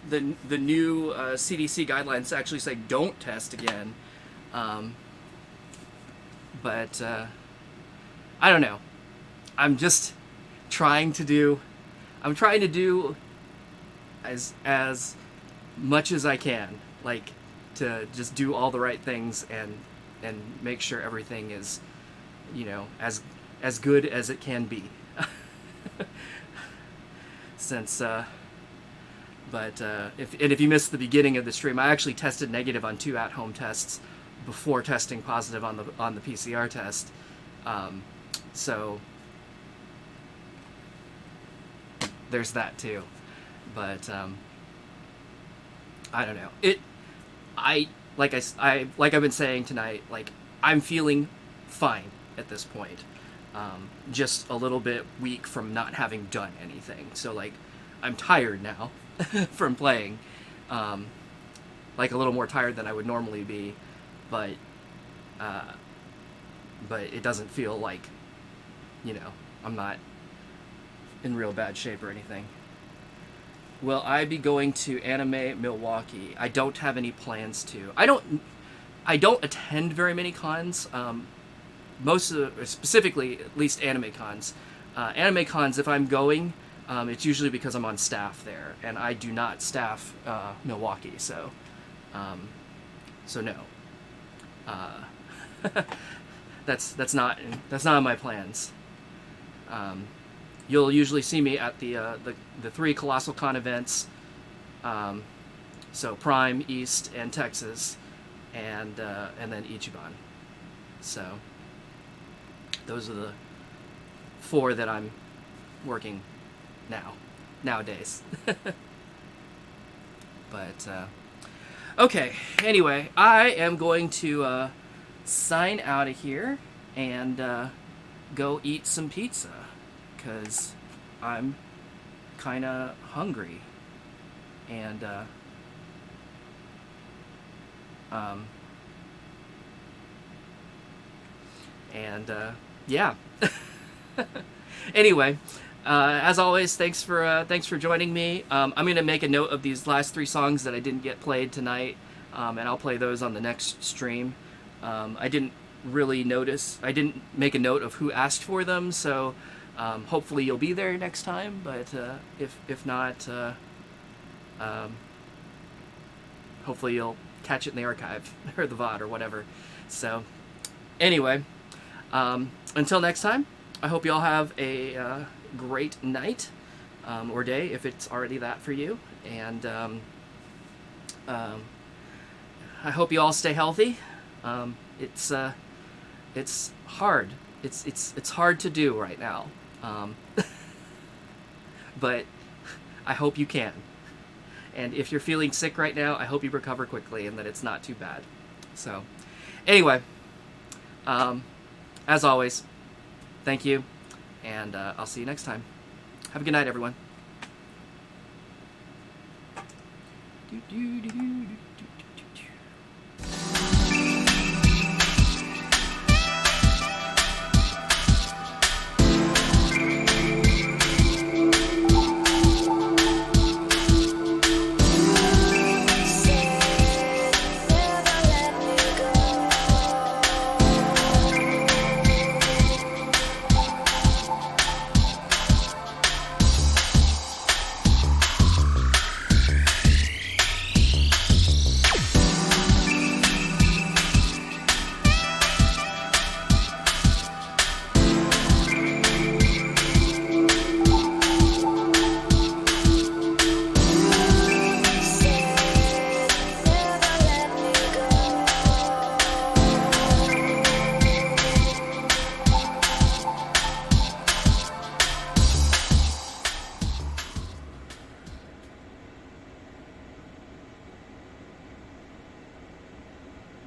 the new CDC guidelines actually say don't test again, but I don't know. I'm just trying to do. I'm trying to do as much as I can, like to just do all the right things and make sure everything is, you know, as good as it can be. Since if you missed the beginning of the stream, I actually tested negative on 2 at-home tests before testing positive on the PCR test. So there's that too. But I don't know. Like I've been saying tonight, like I'm feeling fine at this point. Just a little bit weak from not having done anything. So like, I'm tired now from playing, like a little more tired than I would normally be, but it doesn't feel like, you know, I'm not in real bad shape or anything. Will I be going to Anime Milwaukee? I don't have any plans to. I don't attend very many cons. Most of the, specifically, at least anime cons. Anime cons, if I'm going, it's usually because I'm on staff there, and I do not staff Milwaukee, so no. That's not in my plans. You'll usually see me at the 3 Colossal Con events, so Prime, East, and Texas, and then Ichiban. So those are the 4 that I'm working nowadays. But okay, anyway, I am going to sign out of here and go eat some pizza because I'm kind of hungry, and yeah. Anyway, as always, thanks for joining me. I'm gonna make a note of these last 3 songs that I didn't get played tonight, and I'll play those on the next stream. I didn't make a note of who asked for them, so hopefully you'll be there next time. But if not, hopefully you'll catch it in the archive or the VOD or whatever. So anyway. Until next time, I hope you all have a great night or day if it's already that for you. And I hope you all stay healthy. It's hard. It's hard to do right now. But I hope you can. And if you're feeling sick right now, I hope you recover quickly and that it's not too bad. So, anyway, as always, thank you, and I'll see you next time. Have a good night, everyone. Do, do, do, do, do, do.